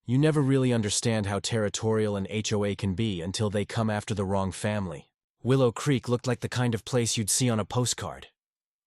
You never really understand how territorial an HOA can be until they come after the wrong family. Willow Creek looked like the kind of place you'd see on a postcard.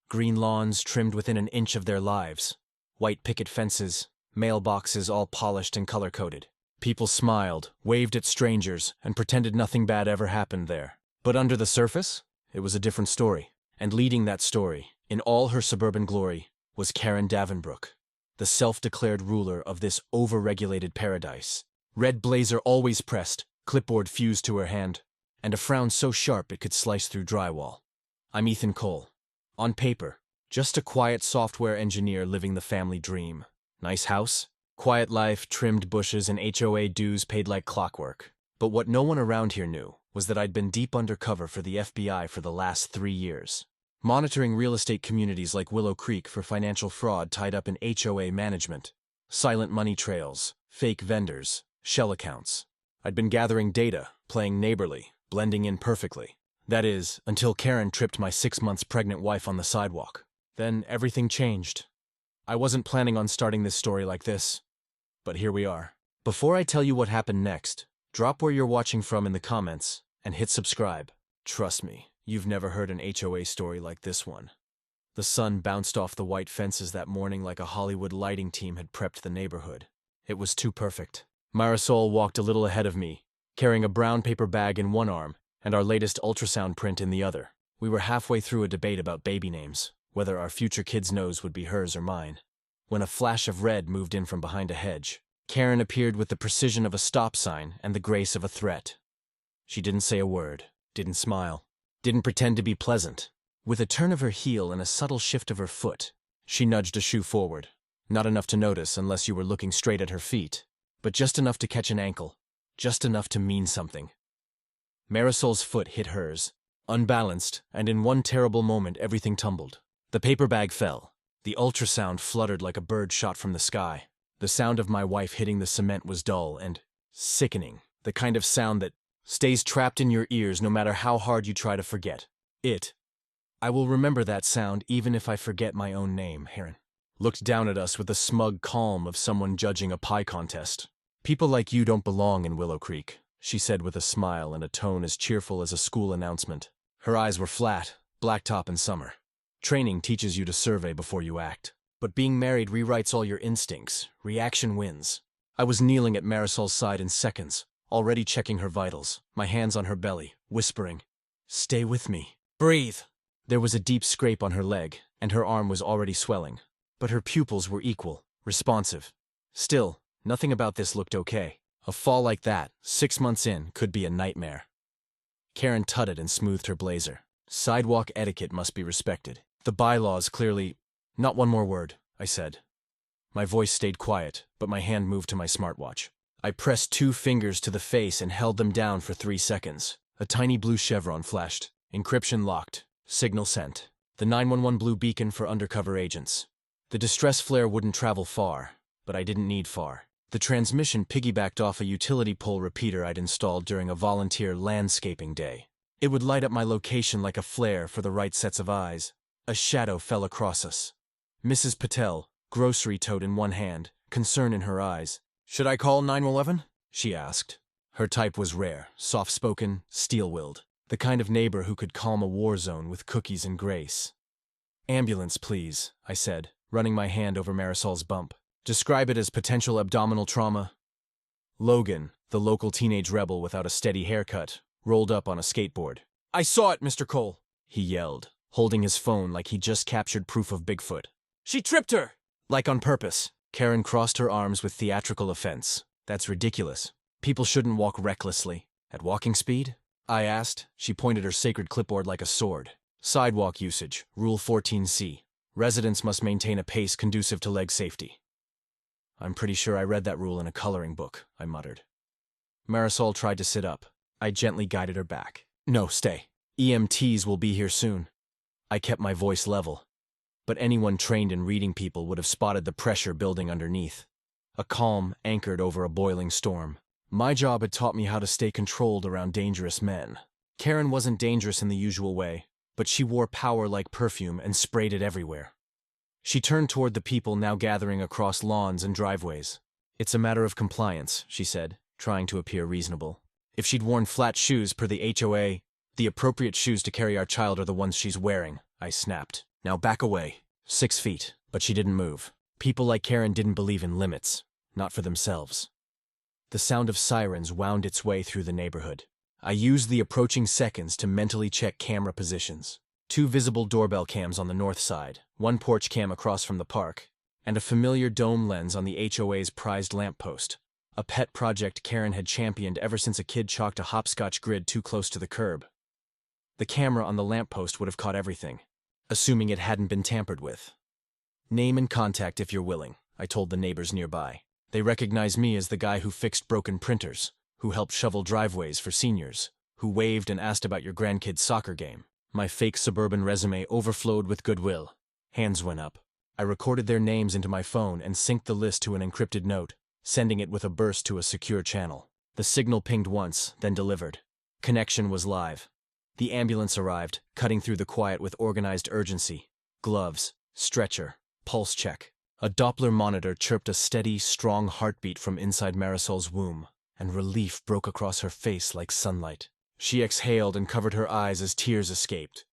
Green lawns trimmed within an inch of their lives. White picket fences, mailboxes all polished and color-coded. People smiled, waved at strangers, and pretended nothing bad ever happened there. But under the surface, it was a different story. And leading that story, in all her suburban glory, was Karen Davenbrook, the self-declared ruler of this over-regulated paradise. Red blazer always pressed, clipboard fused to her hand, and a frown so sharp it could slice through drywall. I'm Ethan Cole. On paper, just a quiet software engineer living the family dream. Nice house, quiet life, trimmed bushes, and HOA dues paid like clockwork. But what no one around here knew was that I'd been deep undercover for the FBI for the last 3 years, monitoring real estate communities like Willow Creek for financial fraud tied up in HOA management, silent money trails, fake vendors, shell accounts. I'd been gathering data, playing neighborly, blending in perfectly. That is, until Karen tripped my 6 months pregnant wife on the sidewalk. Then everything changed. I wasn't planning on starting this story like this, but here we are. Before I tell you what happened next, drop where you're watching from in the comments and hit subscribe. Trust me, you've never heard an HOA story like this one. The sun bounced off the white fences that morning like a Hollywood lighting team had prepped the neighborhood. It was too perfect. Marisol walked a little ahead of me, carrying a brown paper bag in one arm and our latest ultrasound print in the other. We were halfway through a debate about baby names, whether our future kid's nose would be hers or mine, when a flash of red moved in from behind a hedge. Karen appeared with the precision of a stop sign and the grace of a threat. She didn't say a word, didn't smile, didn't pretend to be pleasant. With a turn of her heel and a subtle shift of her foot, she nudged a shoe forward. Not enough to notice unless you were looking straight at her feet, but just enough to catch an ankle, just enough to mean something. Marisol's foot hit hers, unbalanced, and in one terrible moment everything tumbled. The paper bag fell. The ultrasound fluttered like a bird shot from the sky. The sound of my wife hitting the cement was dull and sickening, the kind of sound that stays trapped in your ears no matter how hard you try to forget it. I will remember that sound even if I forget my own name. Karen looked down at us with the smug calm of someone judging a pie contest. People like you don't belong in Willow Creek, she said with a smile and a tone as cheerful as a school announcement. Her eyes were flat, blacktop in summer. Training teaches you to survey before you act. But being married rewrites all your instincts. Reaction wins. I was kneeling at Marisol's side in seconds, already checking her vitals, my hands on her belly, whispering, "Stay with me. Breathe." There was a deep scrape on her leg, and her arm was already swelling. But her pupils were equal, responsive. Still, nothing about this looked okay. A fall like that, 6 months in, could be a nightmare. Karen tutted and smoothed her blazer. Sidewalk etiquette must be respected. The bylaws clearly— "Not one more word," I said. My voice stayed quiet, but my hand moved to my smartwatch. I pressed 2 fingers to the face and held them down for 3 seconds. A tiny blue chevron flashed. Encryption locked. Signal sent. The 911 blue beacon for undercover agents. The distress flare wouldn't travel far, but I didn't need far. The transmission piggybacked off a utility pole repeater I'd installed during a volunteer landscaping day. It would light up my location like a flare for the right sets of eyes. A shadow fell across us. Mrs. Patel, grocery tote in one hand, concern in her eyes. "Should I call 911? She asked. Her type was rare, soft-spoken, steel-willed. The kind of neighbor who could calm a war zone with cookies and grace. "Ambulance, please," I said, running my hand over Marisol's bump. "Describe it as potential abdominal trauma." Logan, the local teenage rebel without a steady haircut, rolled up on a skateboard. "I saw it, Mr. Cole," he yelled, holding his phone like he just captured proof of Bigfoot. "She tripped her!" "Like on purpose." Karen crossed her arms with theatrical offense. "That's ridiculous. People shouldn't walk recklessly." "At walking speed?" I asked. She pointed her sacred clipboard like a sword. "Sidewalk usage, Rule 14C. Residents must maintain a pace conducive to leg safety." "I'm pretty sure I read that rule in a coloring book," I muttered. Marisol tried to sit up. I gently guided her back. "No, stay. EMTs will be here soon." I kept my voice level, but anyone trained in reading people would have spotted the pressure building underneath. A calm anchored over a boiling storm. My job had taught me how to stay controlled around dangerous men. Karen wasn't dangerous in the usual way, but she wore power like perfume and sprayed it everywhere. She turned toward the people now gathering across lawns and driveways. It's a matter of compliance, she said, trying to appear reasonable. If she'd worn flat shoes per the HOA, the appropriate shoes to carry our child are the ones she's wearing, I snapped. Now back away. 6 feet. But she didn't move. People like Karen didn't believe in limits. Not for themselves. The sound of sirens wound its way through the neighborhood. I used the approaching seconds to mentally check camera positions. 2 visible doorbell cams on the north side, 1 porch cam across from the park, and a familiar dome lens on the HOA's prized lamppost. A pet project Karen had championed ever since a kid chalked a hopscotch grid too close to the curb. The camera on the lamppost would have caught everything, assuming it hadn't been tampered with. Name and contact if you're willing, I told the neighbors nearby. They recognized me as the guy who fixed broken printers, who helped shovel driveways for seniors, who waved and asked about your grandkid's soccer game. My fake suburban resume overflowed with goodwill. Hands went up. I recorded their names into my phone and synced the list to an encrypted note, sending it with a burst to a secure channel. The signal pinged once, then delivered. Connection was live. The ambulance arrived, cutting through the quiet with organized urgency. Gloves, stretcher, pulse check. A Doppler monitor chirped a steady, strong heartbeat from inside Marisol's womb, and relief broke across her face like sunlight. She exhaled and covered her eyes as tears escaped.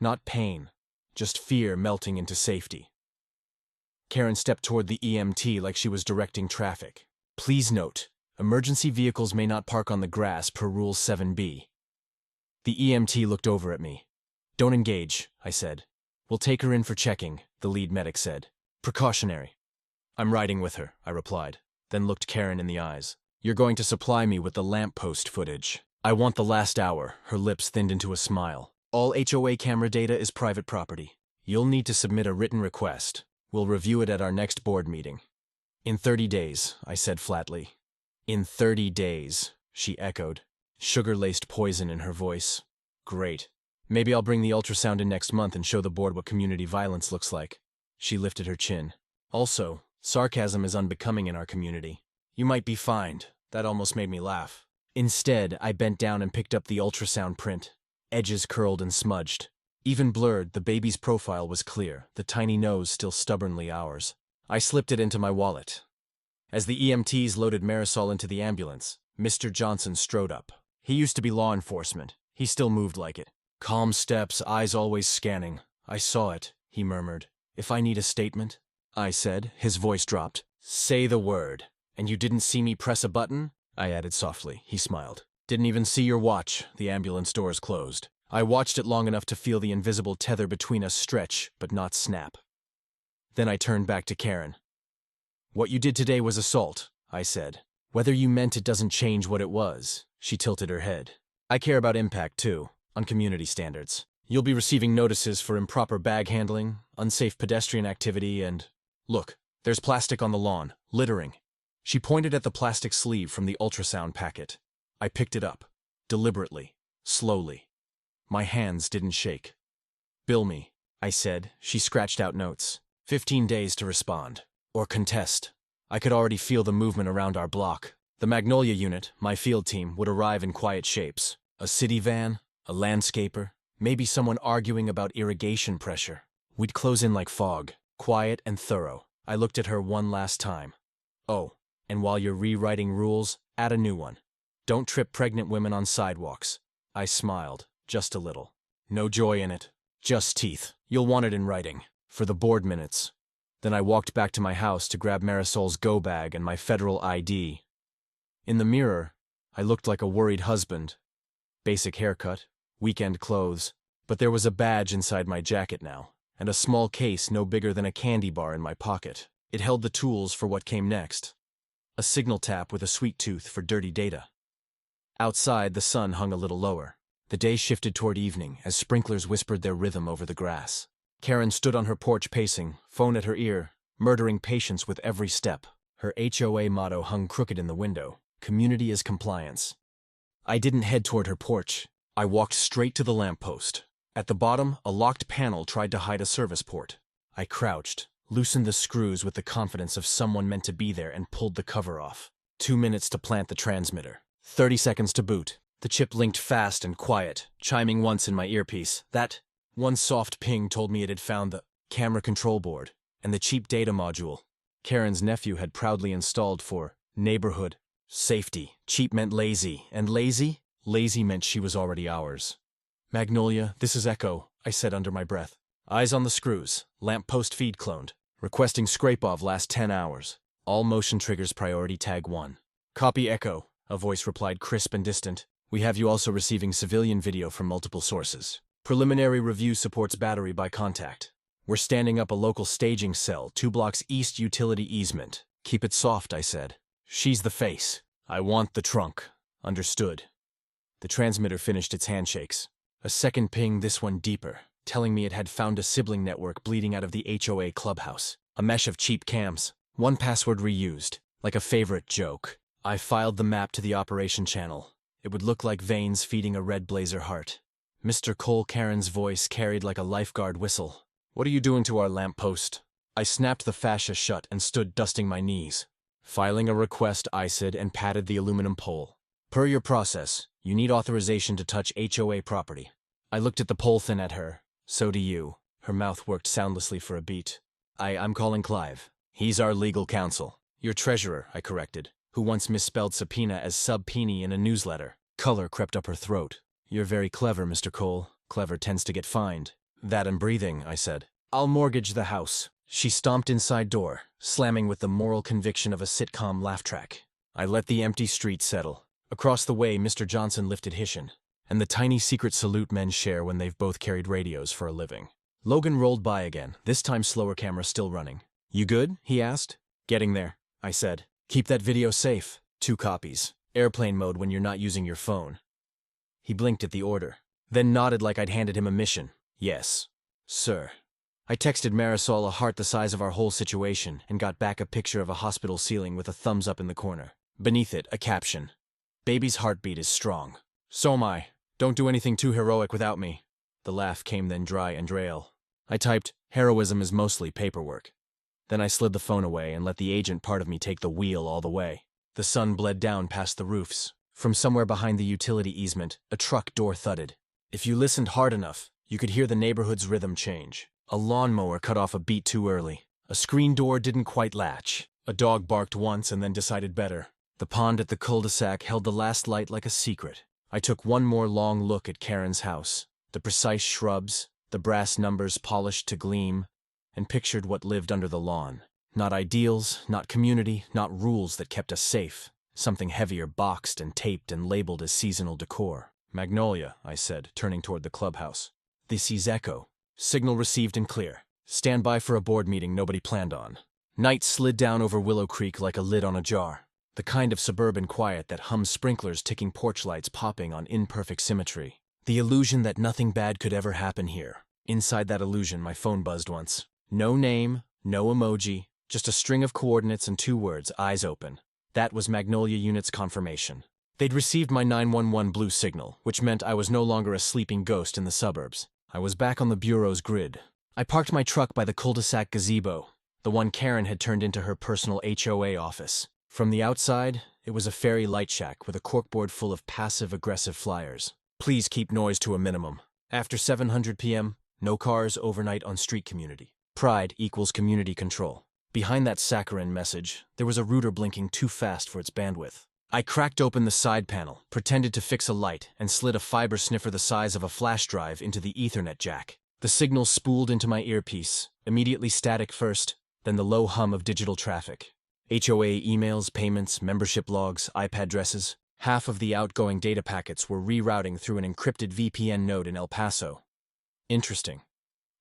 Not pain, just fear melting into safety. Karen stepped toward the EMT like she was directing traffic. Please note, emergency vehicles may not park on the grass per Rule 7B. The EMT looked over at me. Don't engage, I said. We'll take her in for checking, the lead medic said. Precautionary. I'm riding with her, I replied, then looked Karen in the eyes. You're going to supply me with the lamppost footage. I want the last hour, her lips thinned into a smile. All HOA camera data is private property. You'll need to submit a written request. We'll review it at our next board meeting. In 30 days, I said flatly. In 30 days, she echoed, sugar-laced poison in her voice. Great. Maybe I'll bring the ultrasound in next month and show the board what community violence looks like. She lifted her chin. Also, sarcasm is unbecoming in our community. You might be fined. That almost made me laugh. Instead, I bent down and picked up the ultrasound print. Edges curled and smudged. Even blurred, the baby's profile was clear, the tiny nose still stubbornly ours. I slipped it into my wallet. As the EMTs loaded Marisol into the ambulance, Mr. Johnson strode up. He used to be law enforcement. He still moved like it. Calm steps, eyes always scanning. I saw it, he murmured. If I need a statement? I said, his voice dropped. Say the word. And you didn't see me press a button? I added softly. He smiled. Didn't even see your watch. The ambulance doors closed. I watched it long enough to feel the invisible tether between us stretch, but not snap. Then I turned back to Karen. What you did today was assault, I said. Whether you meant it doesn't change what it was. She tilted her head. I care about impact, too, on community standards. You'll be receiving notices for improper bag handling, unsafe pedestrian activity, and... Look, there's plastic on the lawn, littering. She pointed at the plastic sleeve from the ultrasound packet. I picked it up, deliberately, slowly. My hands didn't shake. Bill me, I said. She scratched out notes. 15 days to respond. Or contest. I could already feel the movement around our block. The Magnolia unit, my field team, would arrive in quiet shapes. A city van, a landscaper, maybe someone arguing about irrigation pressure. We'd close in like fog, quiet and thorough. I looked at her one last time. Oh, and while you're rewriting rules, add a new one. Don't trip pregnant women on sidewalks. I smiled, just a little. No joy in it. Just teeth. You'll want it in writing. For the board minutes. Then I walked back to my house to grab Marisol's go bag and my federal ID. In the mirror, I looked like a worried husband. Basic haircut, weekend clothes, but there was a badge inside my jacket now, and a small case no bigger than a candy bar in my pocket. It held the tools for what came next. A signal tap with a sweet tooth for dirty data. Outside, the sun hung a little lower. The day shifted toward evening as sprinklers whispered their rhythm over the grass. Karen stood on her porch pacing, phone at her ear, murdering patience with every step. Her HOA motto hung crooked in the window. Community is compliance. I didn't head toward her porch. I walked straight to the lamppost. At the bottom, a locked panel tried to hide a service port. I crouched, loosened the screws with the confidence of someone meant to be there, and pulled the cover off. 2 minutes to plant the transmitter. 30 seconds to boot. The chip linked fast and quiet, chiming once in my earpiece. That one soft ping told me it had found the camera control board and the cheap data module. Karen's nephew had proudly installed for neighborhood safety. Cheap meant lazy, and lazy meant she was already ours. Magnolia, this is Echo, I said under my breath. Eyes on the screws, lamp post feed cloned. Requesting scrape-off last 10 hours. All motion triggers priority tag 1. Copy Echo, a voice replied crisp and distant. We have you also receiving civilian video from multiple sources. Preliminary review supports battery by contact. We're standing up a local staging cell, 2 blocks east utility easement. Keep it soft, I said. She's the face. I want the trunk. Understood. The transmitter finished its handshakes. A second ping, this one deeper, telling me it had found a sibling network bleeding out of the HOA clubhouse. A mesh of cheap cams. One password reused, like a favorite joke. I filed the map to the operation channel. It would look like veins feeding a red blazer heart. Mr. Cole Karen's voice carried like a lifeguard whistle. What are you doing to our lamppost? I snapped the fascia shut and stood dusting my knees. Filing a request, I said, and patted the aluminum pole. Per your process, you need authorization to touch HOA property. I looked at the pole thin at her. So do you. Her mouth worked soundlessly for a beat. I'm calling Clive. He's our legal counsel. Your treasurer, I corrected, who once misspelled subpoena as subpoena in a newsletter. Color crept up her throat. You're very clever, Mr. Cole. Clever tends to get fined. That and breathing, I said. I'll mortgage the house. She stomped inside door, slamming with the moral conviction of a sitcom laugh track. I let the empty street settle. Across the way, Mr. Johnson lifted Hishin, and the tiny secret salute men share when they've both carried radios for a living. Logan rolled by again, this time slower camera still running. You good? He asked. Getting there, I said. Keep that video safe. 2 copies. Airplane mode when you're not using your phone. He blinked at the order, then nodded like I'd handed him a mission. Yes, sir. I texted Marisol a heart the size of our whole situation and got back a picture of a hospital ceiling with a thumbs up in the corner. Beneath it, a caption. Baby's heartbeat is strong. So am I. Don't do anything too heroic without me. The laugh came then dry and drail. I typed, heroism is mostly paperwork. Then I slid the phone away and let the agent part of me take the wheel all the way. The sun bled down past the roofs. From somewhere behind the utility easement, a truck door thudded. If you listened hard enough, you could hear the neighborhood's rhythm change. A lawnmower cut off a beat too early. A screen door didn't quite latch. A dog barked once and then decided better. The pond at the cul-de-sac held the last light like a secret. I took one more long look at Karen's house. The precise shrubs, the brass numbers polished to gleam, and pictured what lived under the lawn. Not ideals, not community, not rules that kept us safe. Something heavier boxed and taped and labeled as seasonal decor. Magnolia, I said, turning toward the clubhouse. This is Echo. Signal received and clear. Stand by for a board meeting nobody planned on. Night slid down over Willow Creek like a lid on a jar. The kind of suburban quiet that hums sprinklers ticking porch lights popping on imperfect symmetry. The illusion that nothing bad could ever happen here. Inside that illusion, my phone buzzed once. No name, no emoji, just a string of coordinates and 2 words, eyes open. That was Magnolia Unit's confirmation. They'd received my 911 blue signal, which meant I was no longer a sleeping ghost in the suburbs. I was back on the Bureau's grid. I parked my truck by the cul-de-sac gazebo, the one Karen had turned into her personal HOA office. From the outside, it was a fairy light shack with a corkboard full of passive-aggressive flyers. Please keep noise to a minimum. After 700 p.m., no cars overnight on street community. Pride equals community control. Behind that saccharine message, there was a router blinking too fast for its bandwidth. I cracked open the side panel, pretended to fix a light, and slid a fiber sniffer the size of a flash drive into the Ethernet jack. The signal spooled into my earpiece, immediately static first, then the low hum of digital traffic. HOA emails, payments, membership logs, IP addresses. Half of the outgoing data packets were rerouting through an encrypted VPN node in El Paso. Interesting.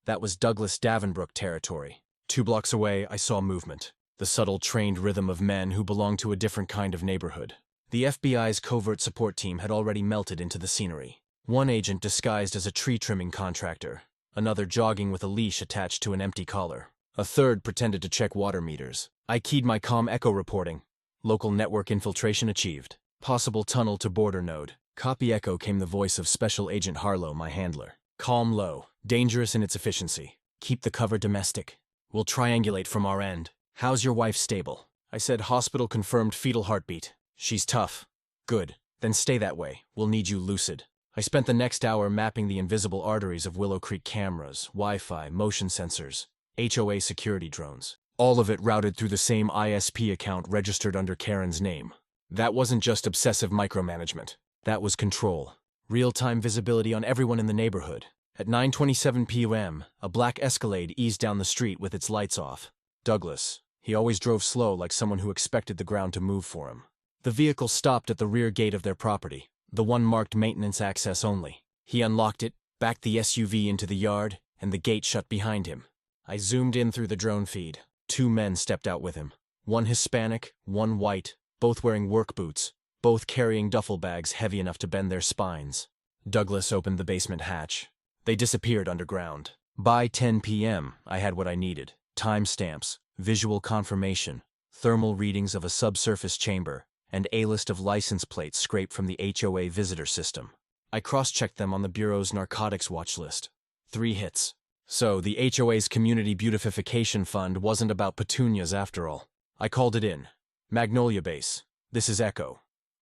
That was Douglas Davenbrook territory. 2 blocks away, I saw movement. The subtle, trained rhythm of men who belonged to a different kind of neighborhood. The FBI's covert support team had already melted into the scenery. One agent disguised as a tree trimming contractor, another jogging with a leash attached to an empty collar. A third pretended to check water meters. I keyed my comm echo reporting. Local network infiltration achieved. Possible tunnel to border node. Copy echo came the voice of Special Agent Harlow, my handler. Calm low, dangerous in its efficiency. Keep the cover domestic. We'll triangulate from our end. How's your wife stable? I said hospital confirmed fetal heartbeat. She's tough. Good. Then stay that way. We'll need you lucid. I spent the next hour mapping the invisible arteries of Willow Creek cameras, Wi-Fi, motion sensors, HOA security drones. All of it routed through the same ISP account registered under Karen's name. That wasn't just obsessive micromanagement. That was control. Real-time visibility on everyone in the neighborhood. At 9:27 p.m., a black Escalade eased down the street with its lights off. Douglas. He always drove slow like someone who expected the ground to move for him. The vehicle stopped at the rear gate of their property, the one marked maintenance access only. He unlocked it, backed the SUV into the yard, and the gate shut behind him. I zoomed in through the drone feed. 2 men stepped out with him. One Hispanic, one white, both wearing work boots, both carrying duffel bags heavy enough to bend their spines. Douglas opened the basement hatch. They disappeared underground. By 10 p.m., I had what I needed. Timestamps, visual confirmation, thermal readings of a subsurface chamber, and a list of license plates scraped from the HOA visitor system. I cross-checked them on the Bureau's narcotics watch list. 3 hits. So, the HOA's Community Beautification Fund wasn't about petunias after all. I called it in. Magnolia Base. This is Echo.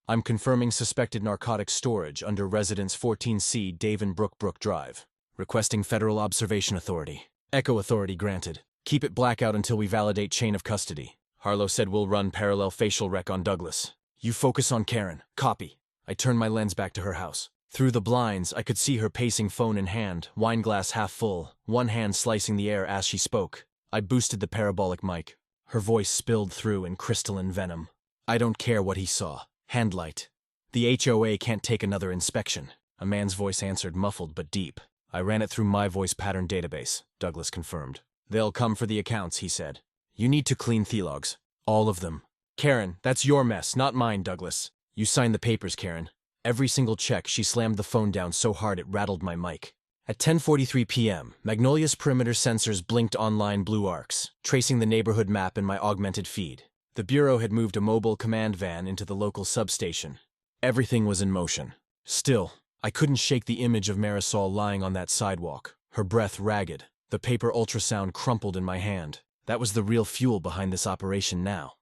I'm confirming suspected narcotics storage under Residence 14C Brook Drive. Requesting Federal Observation Authority. Echo Authority granted. Keep it blackout until we validate chain of custody. Harlow said we'll run parallel facial rec on Douglas. You focus on Karen. Copy. I turned my lens back to her house. Through the blinds, I could see her pacing phone in hand, wine glass half full, one hand slicing the air as she spoke. I boosted the parabolic mic. Her voice spilled through in crystalline venom. I don't care what he saw. Handlight. The HOA can't take another inspection. A man's voice answered, muffled but deep. I ran it through my voice pattern database, Douglas confirmed. They'll come for the accounts, he said. You need to clean the logs. All of them. Karen, that's your mess, not mine, Douglas. You signed the papers, Karen. Every single check, she slammed the phone down so hard it rattled my mic. At 10:43 p.m., Magnolia's perimeter sensors blinked online blue arcs, tracing the neighborhood map in my augmented feed. The Bureau had moved a mobile command van into the local substation. Everything was in motion. Still, I couldn't shake the image of Marisol lying on that sidewalk, her breath ragged, the paper ultrasound crumpled in my hand. That was the real fuel behind this operation now.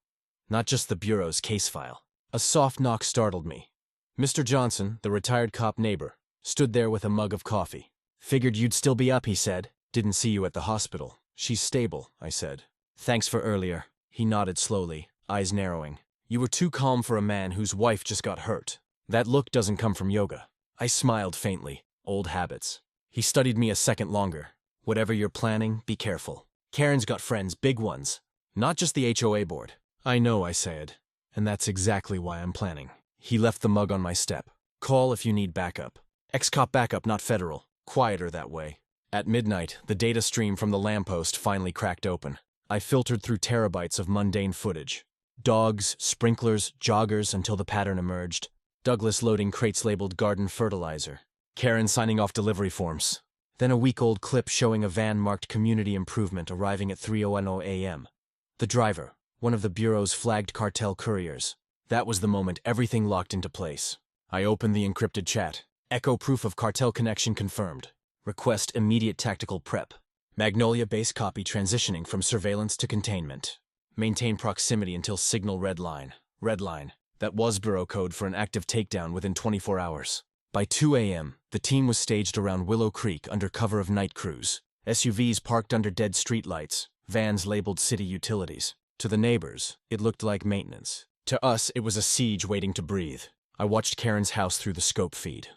Not just the Bureau's case file. A soft knock startled me. Mr. Johnson, the retired cop neighbor, stood there with a mug of coffee. Figured you'd still be up, he said. Didn't see you at the hospital. She's stable, I said. Thanks for earlier. He nodded slowly, eyes narrowing. You were too calm for a man whose wife just got hurt. That look doesn't come from yoga. I smiled faintly. Old habits. He studied me a second longer. Whatever you're planning, be careful. Karen's got friends, big ones. Not just the HOA board. I know, I said. And that's exactly why I'm planning. He left the mug on my step. Call if you need backup. Ex-cop backup, not federal. Quieter that way. At midnight, the data stream from the lamppost finally cracked open. I filtered through terabytes of mundane footage. Dogs, sprinklers, joggers until the pattern emerged. Douglas loading crates labeled garden fertilizer. Karen signing off delivery forms. Then a week-old clip showing a van marked community improvement arriving at 3:10 a.m. The driver, one of the Bureau's flagged cartel couriers. That was the moment everything locked into place. I opened the encrypted chat. Echo proof of cartel connection confirmed. Request immediate tactical prep. Magnolia base copy transitioning from surveillance to containment. Maintain proximity until signal red line. Red line. That was Bureau code for an active takedown within 24 hours. By 2 a.m., the team was staged around Willow Creek under cover of night crews. SUVs parked under dead streetlights. Vans labeled city utilities. To the neighbors, it looked like maintenance. To us, it was a siege waiting to breathe. I watched Karen's house through the scope feed.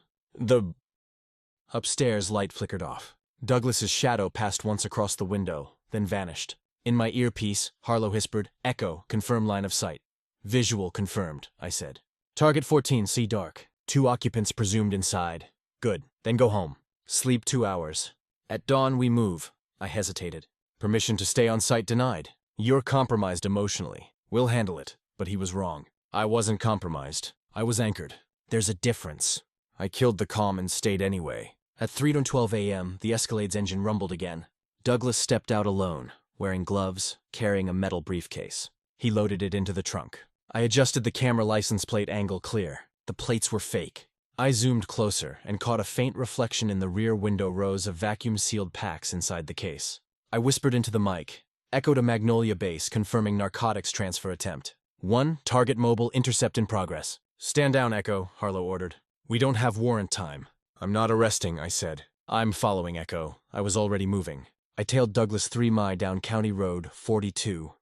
Upstairs, light flickered off. Douglas's shadow passed once across the window, then vanished. In my earpiece, Harlow whispered, Echo, confirm line of sight. Visual confirmed, I said. Target 14, see dark. 2 occupants presumed inside. Good, then go home. Sleep 2 hours. At dawn, we move. I hesitated. Permission to stay on site denied. You're compromised emotionally. We'll handle it. But he was wrong. I wasn't compromised. I was anchored. There's a difference. I killed the calm and stayed anyway. At 3:12 a.m., the Escalade's engine rumbled again. Douglas stepped out alone, wearing gloves, carrying a metal briefcase. He loaded it into the trunk. I adjusted the camera license plate angle clear. The plates were fake. I zoomed closer and caught a faint reflection in the rear window rows of vacuum-sealed packs inside the case. I whispered into the mic. Echo to Magnolia Base, confirming narcotics transfer attempt. 1, target mobile, intercept in progress. Stand down, Echo, Harlow ordered. We don't have warrant time. I'm not arresting, I said. I'm following Echo. I was already moving. I tailed Douglas 3 mi down County Road 42.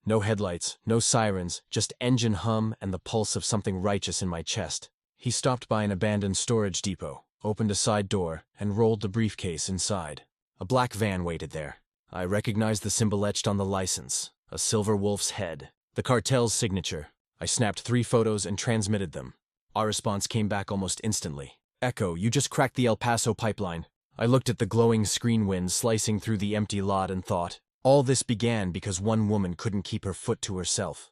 No headlights, no sirens, just engine hum and the pulse of something righteous in my chest. He stopped by an abandoned storage depot, opened a side door, and rolled the briefcase inside. A black van waited there. I recognized the symbol etched on the license, a silver wolf's head, the cartel's signature. I snapped 3 photos and transmitted them. Our response came back almost instantly. Echo, you just cracked the El Paso pipeline. I looked at the glowing screen wind slicing through the empty lot and thought, all this began because one woman couldn't keep her foot to herself.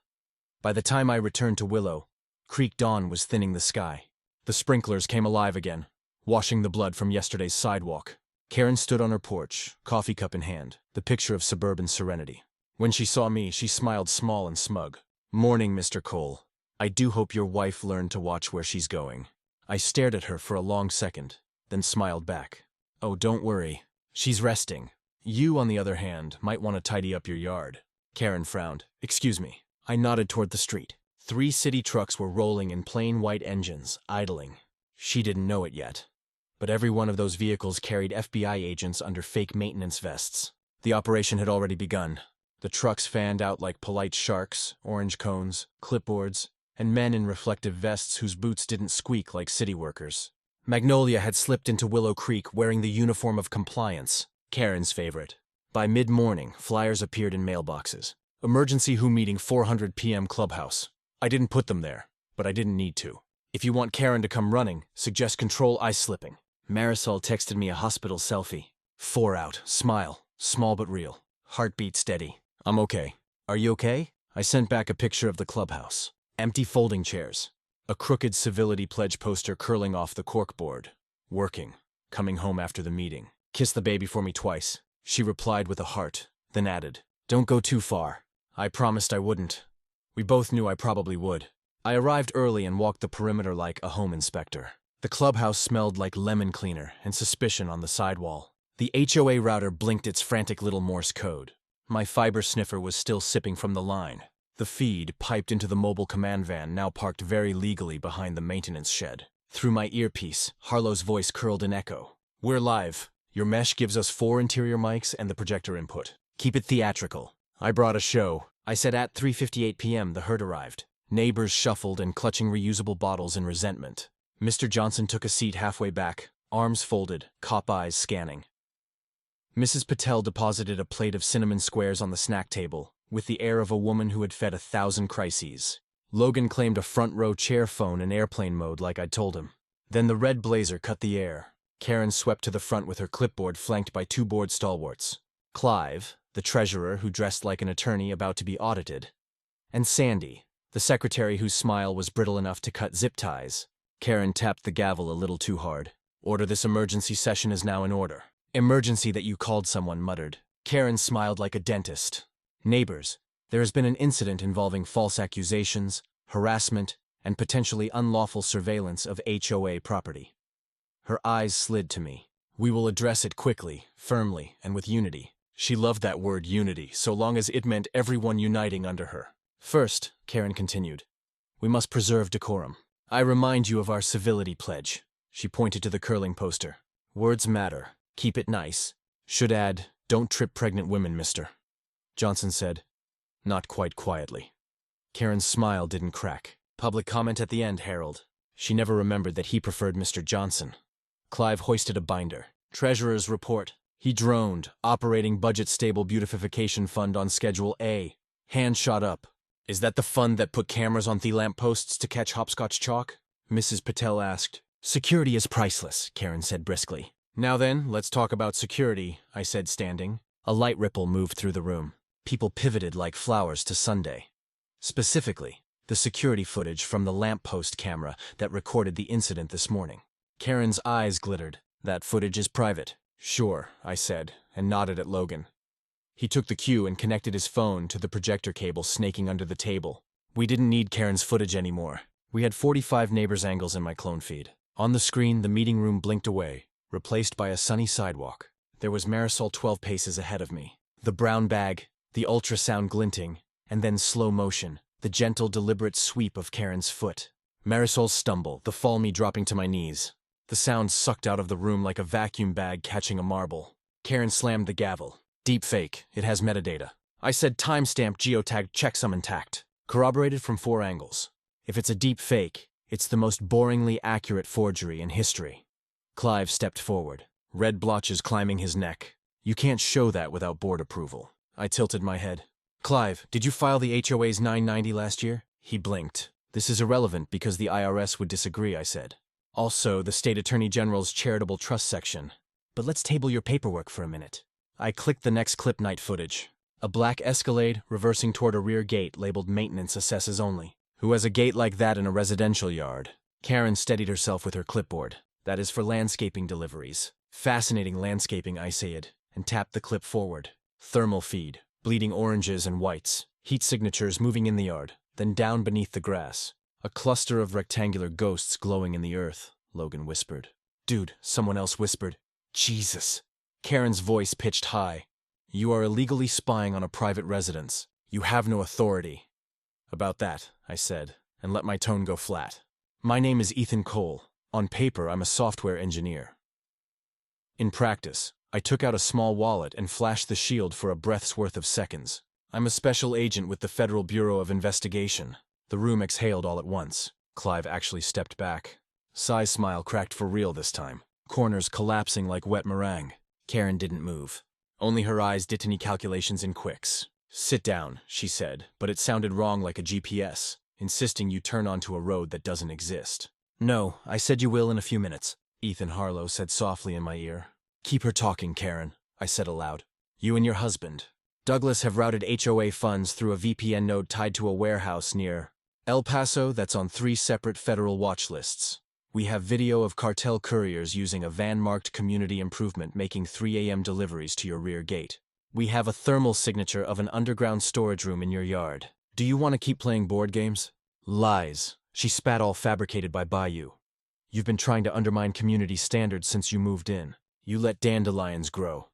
By the time I returned to Willow, Creek dawn was thinning the sky. The sprinklers came alive again, washing the blood from yesterday's sidewalk. Karen stood on her porch, coffee cup in hand, the picture of suburban serenity. When she saw me, she smiled small and smug. Morning, Mr. Cole. I do hope your wife learned to watch where she's going. I stared at her for a long second, then smiled back. Oh, don't worry. She's resting. You, on the other hand, might want to tidy up your yard. Karen frowned. Excuse me. I nodded toward the street. 3 city trucks were rolling in plain white engines, idling. She didn't know it yet, but every one of those vehicles carried FBI agents under fake maintenance vests. The operation had already begun. The trucks fanned out like polite sharks, orange cones, clipboards, and men in reflective vests whose boots didn't squeak like city workers. Magnolia had slipped into Willow Creek wearing the uniform of compliance, Karen's favorite. By mid-morning, flyers appeared in mailboxes. Emergency WHO meeting 400 p.m. clubhouse. I didn't put them there, but I didn't need to. If you want Karen to come running, suggest control ice slipping. Marisol texted me a hospital selfie. 4 out, smile, small but real. Heartbeat steady. I'm okay. Are you okay? I sent back a picture of the clubhouse. Empty folding chairs. A crooked civility pledge poster curling off the corkboard. Working. Coming home after the meeting. Kiss the baby for me twice. She replied with a heart, then added, don't go too far. I promised I wouldn't. We both knew I probably would. I arrived early and walked the perimeter like a home inspector. The clubhouse smelled like lemon cleaner and suspicion on the sidewall. The HOA router blinked its frantic little Morse code. My fiber sniffer was still sipping from the line. The feed piped into the mobile command van now parked very legally behind the maintenance shed. Through my earpiece, Harlow's voice curled in echo. We're live. Your mesh gives us 4 interior mics and the projector input. Keep it theatrical. I brought a show. I said at 3:58 p.m. the herd arrived. Neighbors shuffled and clutching reusable bottles in resentment. Mr. Johnson took a seat halfway back, arms folded, cop eyes scanning. Mrs. Patel deposited a plate of cinnamon squares on the snack table, with the air of a woman who had fed 1,000 crises. Logan claimed a front-row chair phone in airplane mode like I'd told him. Then the red blazer cut the air. Karen swept to the front with her clipboard flanked by 2 board stalwarts. Clive, the treasurer who dressed like an attorney about to be audited, and Sandy, the secretary whose smile was brittle enough to cut zip ties. Karen tapped the gavel a little too hard. Order this emergency session is now in order. Emergency that you called someone muttered. Karen smiled like a dentist. Neighbors, there has been an incident involving false accusations, harassment, and potentially unlawful surveillance of HOA property. Her eyes slid to me. We will address it quickly, firmly, and with unity. She loved that word unity, so long as it meant everyone uniting under her. First, Karen continued, we must preserve decorum. I remind you of our civility pledge. She pointed to the curling poster. Words matter. Keep it nice. Should add, don't trip pregnant women, mister. Johnson said, not quite quietly. Karen's smile didn't crack. Public comment at the end, Harold. She never remembered that he preferred Mr. Johnson. Clive hoisted a binder. Treasurer's report. He droned, operating budget stable beautification fund on Schedule A. Hand shot up. Is that the fund that put cameras on the lampposts to catch hopscotch chalk? Mrs. Patel asked. Security is priceless, Karen said briskly. Now then, let's talk about security, I said standing. A light ripple moved through the room. People pivoted like flowers to Sunday. Specifically, the security footage from the lamppost camera that recorded the incident this morning. Karen's eyes glittered. That footage is private. Sure, I said, and nodded at Logan. He took the cue and connected his phone to the projector cable snaking under the table. We didn't need Karen's footage anymore. We had 45 neighbors' angles in my clone feed. On the screen, the meeting room blinked away, replaced by a sunny sidewalk. There was Marisol 12 paces ahead of me. The brown bag, the ultrasound glinting, and then slow motion, the gentle, deliberate sweep of Karen's foot. Marisol's stumble, the fall me dropping to my knees. The sound sucked out of the room like a vacuum bag catching a marble. Karen slammed the gavel. Deepfake. It has metadata. I said timestamp geotagged checksum intact. Corroborated from 4 angles. If it's a deep fake, it's the most boringly accurate forgery in history. Clive stepped forward, red blotches climbing his neck. You can't show that without board approval. I tilted my head. Clive, did you file the HOA's 990 last year? He blinked. This is irrelevant because the IRS would disagree, I said. Also, the State Attorney General's charitable trust section. But let's table your paperwork for a minute. I clicked the next clip night footage. A black Escalade reversing toward a rear gate labeled Maintenance Assesses Only. Who has a gate like that in a residential yard? Karen steadied herself with her clipboard. That is for landscaping deliveries. Fascinating landscaping, I said, and tapped the clip forward. Thermal feed, bleeding oranges and whites, heat signatures moving in the yard, then down beneath the grass. A cluster of rectangular ghosts glowing in the earth, Logan whispered. Dude, someone else whispered. Jesus. Karen's voice pitched high. You are illegally spying on a private residence. You have no authority. About that, I said, and let my tone go flat. My name is Ethan Cole. On paper, I'm a software engineer. In practice, I took out a small wallet and flashed the shield for a breath's worth of seconds. I'm a special agent with the Federal Bureau of Investigation. The room exhaled all at once. Clive actually stepped back. Sai's smile cracked for real this time, corners collapsing like wet meringue. Karen didn't move. Only her eyes did any calculations in quicks. Sit down, she said, but it sounded wrong like a GPS, insisting you turn onto a road that doesn't exist. No, I said you will in a few minutes, Ethan Harlow said softly in my ear. Keep her talking, Karen, I said aloud. You and your husband, Douglas, have routed HOA funds through a VPN node tied to a warehouse near El Paso that's on 3 separate federal watch lists. We have video of cartel couriers using a van-marked community improvement making 3 a.m. deliveries to your rear gate. We have a thermal signature of an underground storage room in your yard. Do you want to keep playing board games? Lies. She spat all fabricated by Bayou. You've been trying to undermine community standards since you moved in. You let dandelions grow.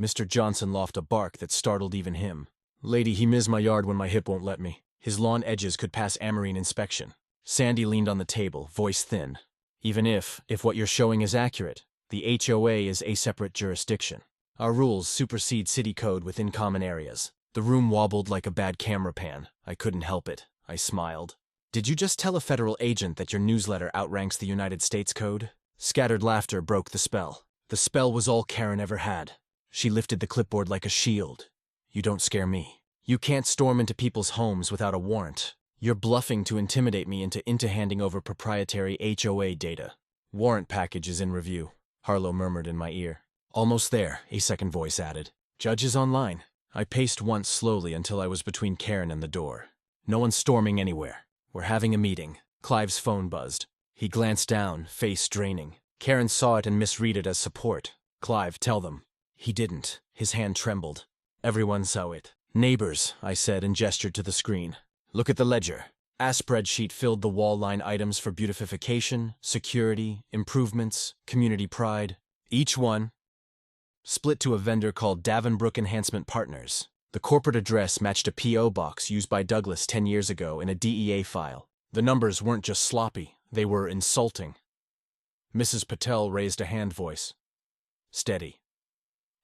Mr. Johnson lofted a bark that startled even him. Lady, he mis my yard when my hip won't let me. His lawn edges could pass Amarine inspection. Sandy leaned on the table, voice thin. Even if what you're showing is accurate, the HOA is a separate jurisdiction. Our rules supersede city code within common areas. The room wobbled like a bad camera pan. I couldn't help it. I smiled. Did you just tell a federal agent that your newsletter outranks the United States Code? Scattered laughter broke the spell. The spell was all Karen ever had. She lifted the clipboard like a shield. You don't scare me. You can't storm into people's homes without a warrant. You're bluffing to intimidate me into handing over proprietary HOA data. Warrant package is in review, Harlow murmured in my ear. Almost there, a second voice added. Judge is online. I paced once slowly until I was between Karen and the door. No one's storming anywhere. We're having a meeting. Clive's phone buzzed. He glanced down, face draining. Karen saw it and misread it as support. Clive, tell them. He didn't. His hand trembled. Everyone saw it. Neighbors, I said and gestured to the screen. Look at the ledger. A spreadsheet filled the wall line items for beautification, security, improvements, community pride. Each one split to a vendor called Davenbrook Enhancement Partners. The corporate address matched a P.O. box used by Douglas 10 years ago in a DEA file. The numbers weren't just sloppy, they were insulting. Mrs. Patel raised a hand voice. Steady.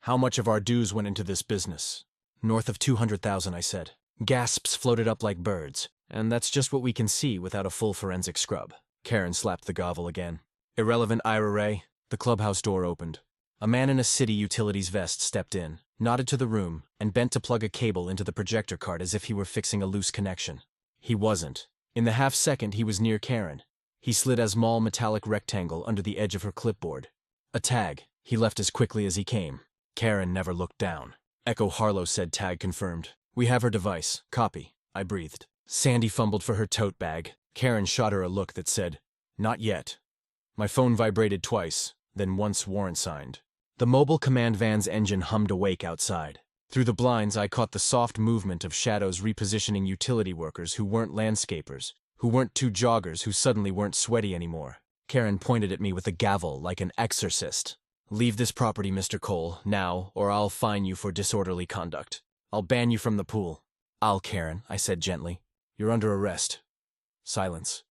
How much of our dues went into this business? North of 200,000, I said. Gasps floated up like birds, and that's just what we can see without a full forensic scrub. Karen slapped the gavel again. Irrelevant Ira Ray. The clubhouse door opened. A man in a city utilities vest stepped in, nodded to the room, and bent to plug a cable into the projector card as if he were fixing a loose connection. He wasn't. In the half-second he was near Karen. He slid a small metallic rectangle under the edge of her clipboard. A tag. He left as quickly as he came. Karen never looked down. Echo Harlow said tag confirmed. We have her device. Copy. I breathed. Sandy fumbled for her tote bag. Karen shot her a look that said, not yet. My phone vibrated twice, then once warrant signed. The mobile command van's engine hummed awake outside. Through the blinds I caught the soft movement of shadows repositioning utility workers who weren't landscapers, who weren't two joggers who suddenly weren't sweaty anymore. Karen pointed at me with a gavel like an exorcist. Leave this property, Mr. Cole, now, or I'll fine you for disorderly conduct. I'll ban you from the pool. Karen, I said gently. You're under arrest. Silence.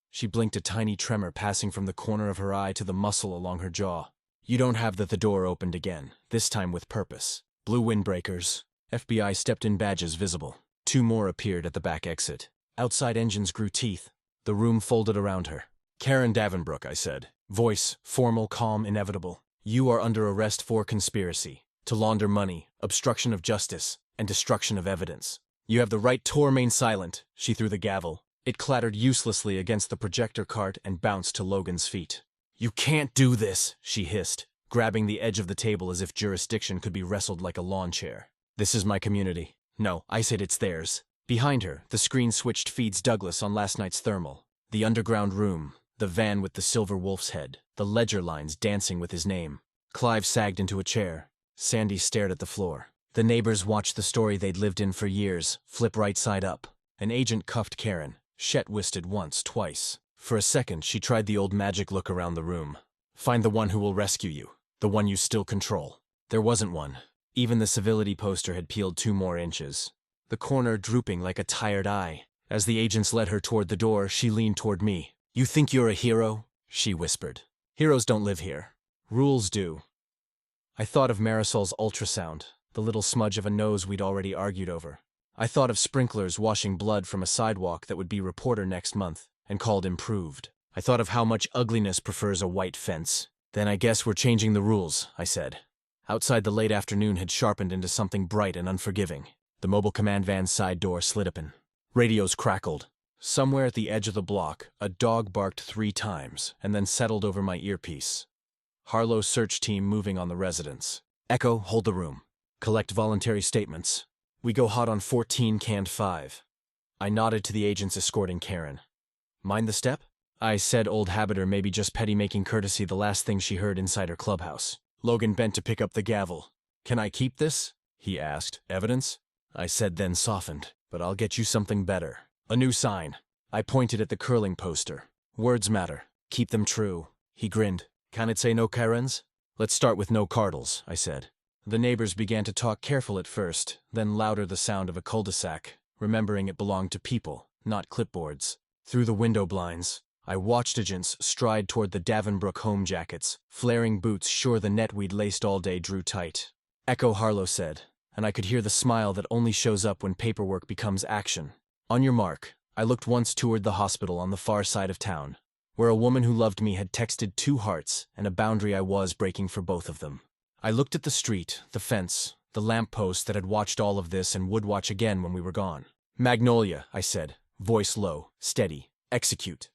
She blinked, a tiny tremor passing from the corner of her eye to the muscle along her jaw. You don't have the door opened again, this time with purpose. Blue windbreakers. FBI stepped in, badges visible. 2 more appeared at the back exit. Outside engines grew teeth. The room folded around her. Karen Davenbrook, I said. Voice, formal, calm, inevitable. You are under arrest for conspiracy. To launder money, obstruction of justice, and destruction of evidence. You have the right to remain silent. She threw the gavel. It clattered uselessly against the projector cart and bounced to Logan's feet. You can't do this, she hissed, grabbing the edge of the table as if jurisdiction could be wrestled like a lawn chair. This is my community. No, I said it's theirs. Behind her, the screen switched feeds Douglas on last night's thermal. The underground room, the van with the silver wolf's head, the ledger lines dancing with his name. Clive sagged into a chair. Sandy stared at the floor. The neighbors watched the story they'd lived in for years, flip right side up. An agent cuffed Karen. Shet whisted once, twice. For a second, she tried the old magic look around the room. Find the one who will rescue you. The one you still control. There wasn't one. Even the civility poster had peeled 2 more inches. The corner drooping like a tired eye. As the agents led her toward the door, she leaned toward me. You think you're a hero? She whispered. Heroes don't live here. Rules do. I thought of Marisol's ultrasound, the little smudge of a nose we'd already argued over. I thought of sprinklers washing blood from a sidewalk that would be reporter next month, and called improved. I thought of how much ugliness prefers a white fence. Then I guess we're changing the rules, I said. Outside, the late afternoon had sharpened into something bright and unforgiving. The mobile command van's side door slid open. Radios crackled. Somewhere at the edge of the block, a dog barked 3 times, and then settled over my earpiece. Harlow's search team moving on the residence. Echo, hold the room. Collect voluntary statements. We go hot on 14 canned 5. I nodded to the agents escorting Karen. Mind the step? I said, old habiter, maybe just petty making courtesy, the last thing she heard inside her clubhouse. Logan bent to pick up the gavel. Can I keep this? He asked. Evidence? I said, then softened. But I'll get you something better. A new sign. I pointed at the curling poster. Words matter. Keep them true. He grinned. Can it say no Karens? Let's start with no Cardles, I said. The neighbors began to talk, careful at first, then louder, the sound of a cul-de-sac, remembering it belonged to people, not clipboards. Through the window blinds, I watched agents stride toward the Davenbrook home jackets, flaring boots sure the net we'd laced all day drew tight. Echo, Harlow said, and I could hear the smile that only shows up when paperwork becomes action. On your mark. I looked once toward the hospital on the far side of town, where a woman who loved me had texted 2 hearts and a boundary I was breaking for both of them. I looked at the street, the fence, the lamppost that had watched all of this and would watch again when we were gone. Magnolia, I said, voice low, steady. Execute.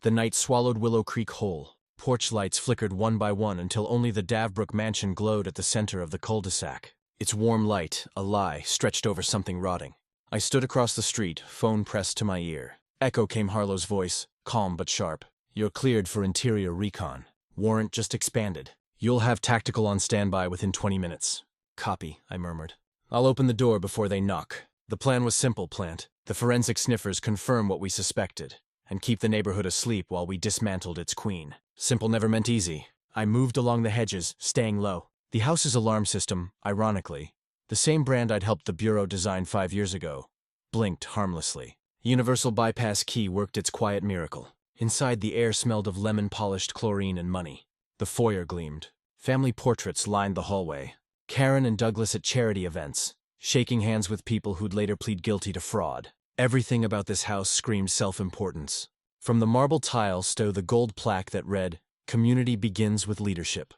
The night swallowed Willow Creek whole. Porch lights flickered one by one until only the Davbrook mansion glowed at the center of the cul-de-sac. Its warm light, a lie, stretched over something rotting. I stood across the street, phone pressed to my ear. Echo, came Harlow's voice, calm but sharp. You're cleared for interior recon. Warrant just expanded. You'll have tactical on standby within 20 minutes. Copy, I murmured. I'll open the door before they knock. The plan was simple, Plant. The forensic sniffers confirm what we suspected, and keep the neighborhood asleep while we dismantled its queen. Simple never meant easy. I moved along the hedges, staying low. The house's alarm system, ironically, the same brand I'd helped the Bureau design 5 years ago, blinked harmlessly. Universal bypass key worked its quiet miracle. Inside, the air smelled of lemon-polished chlorine and money. The foyer gleamed. Family portraits lined the hallway. Karen and Douglas at charity events, shaking hands with people who'd later plead guilty to fraud. Everything about this house screamed self-importance. From the marble tile stole the gold plaque that read, "Community begins with leadership."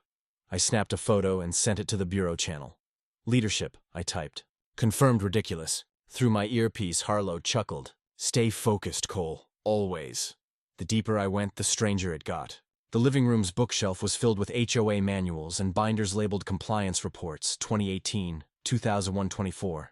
I snapped a photo and sent it to the Bureau channel. Leadership, I typed. Confirmed ridiculous. Through my earpiece, Harlow chuckled. Stay focused, Cole. Always. The deeper I went, the stranger it got. The living room's bookshelf was filled with HOA manuals and binders labeled compliance reports, 2018, 2001-24.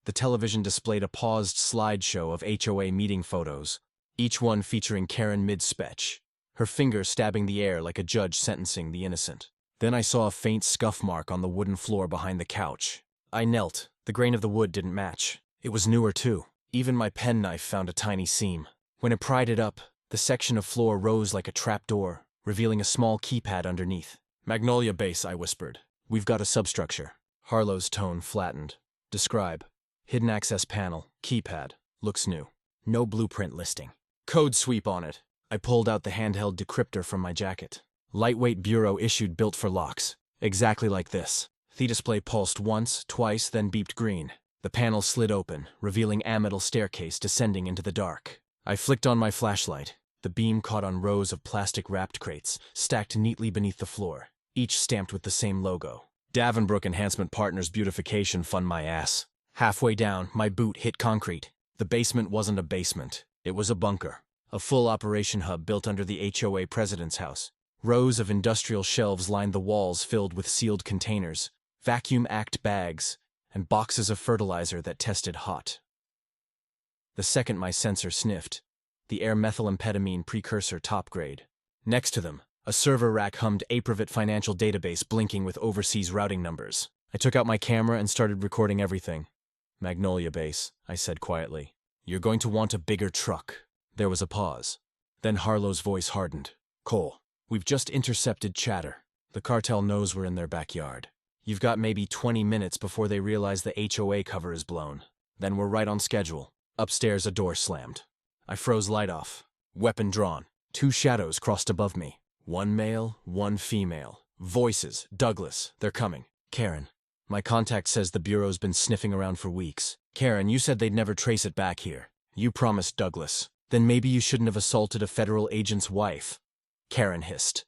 The television displayed a paused slideshow of HOA meeting photos, each one featuring Karen mid-spetch, her finger stabbing the air like a judge sentencing the innocent. Then I saw a faint scuff mark on the wooden floor behind the couch. I knelt. The grain of the wood didn't match. It was newer, too. Even my penknife found a tiny seam. When it pried it up, the section of floor rose like a trapdoor, revealing a small keypad underneath. Magnolia base, I whispered. We've got a substructure. Harlow's tone flattened. Describe. Hidden access panel, keypad. Looks new. No blueprint listing. Code sweep on it. I pulled out the handheld decryptor from my jacket. Lightweight bureau issued built for locks. Exactly like this. The display pulsed once, twice, then beeped green. The panel slid open, revealing a metal staircase descending into the dark. I flicked on my flashlight. The beam caught on rows of plastic-wrapped crates, stacked neatly beneath the floor, each stamped with the same logo. Davenbrook Enhancement Partners Beautification Fund my ass. Halfway down, my boot hit concrete. The basement wasn't a basement. It was a bunker. A full operation hub built under the HOA president's house. Rows of industrial shelves lined the walls filled with sealed containers, vacuum-act bags, and boxes of fertilizer that tested hot. The second my sensor sniffed, the air methylamphetamine precursor top grade. Next to them, a server rack hummed Apravit financial database blinking with overseas routing numbers. I took out my camera and started recording everything. Magnolia Base, I said quietly. You're going to want a bigger truck. There was a pause. Then Harlow's voice hardened. Cole, we've just intercepted chatter. The cartel knows we're in their backyard. You've got maybe 20 minutes before they realize the HOA cover is blown. Then we're right on schedule. Upstairs, a door slammed. I froze light off. Weapon drawn. 2 shadows crossed above me. 1 male, 1 female. Voices. Douglas. They're coming. Karen. My contact says the Bureau's been sniffing around for weeks. Karen, you said they'd never trace it back here. You promised Douglas. Then maybe you shouldn't have assaulted a federal agent's wife. Karen hissed.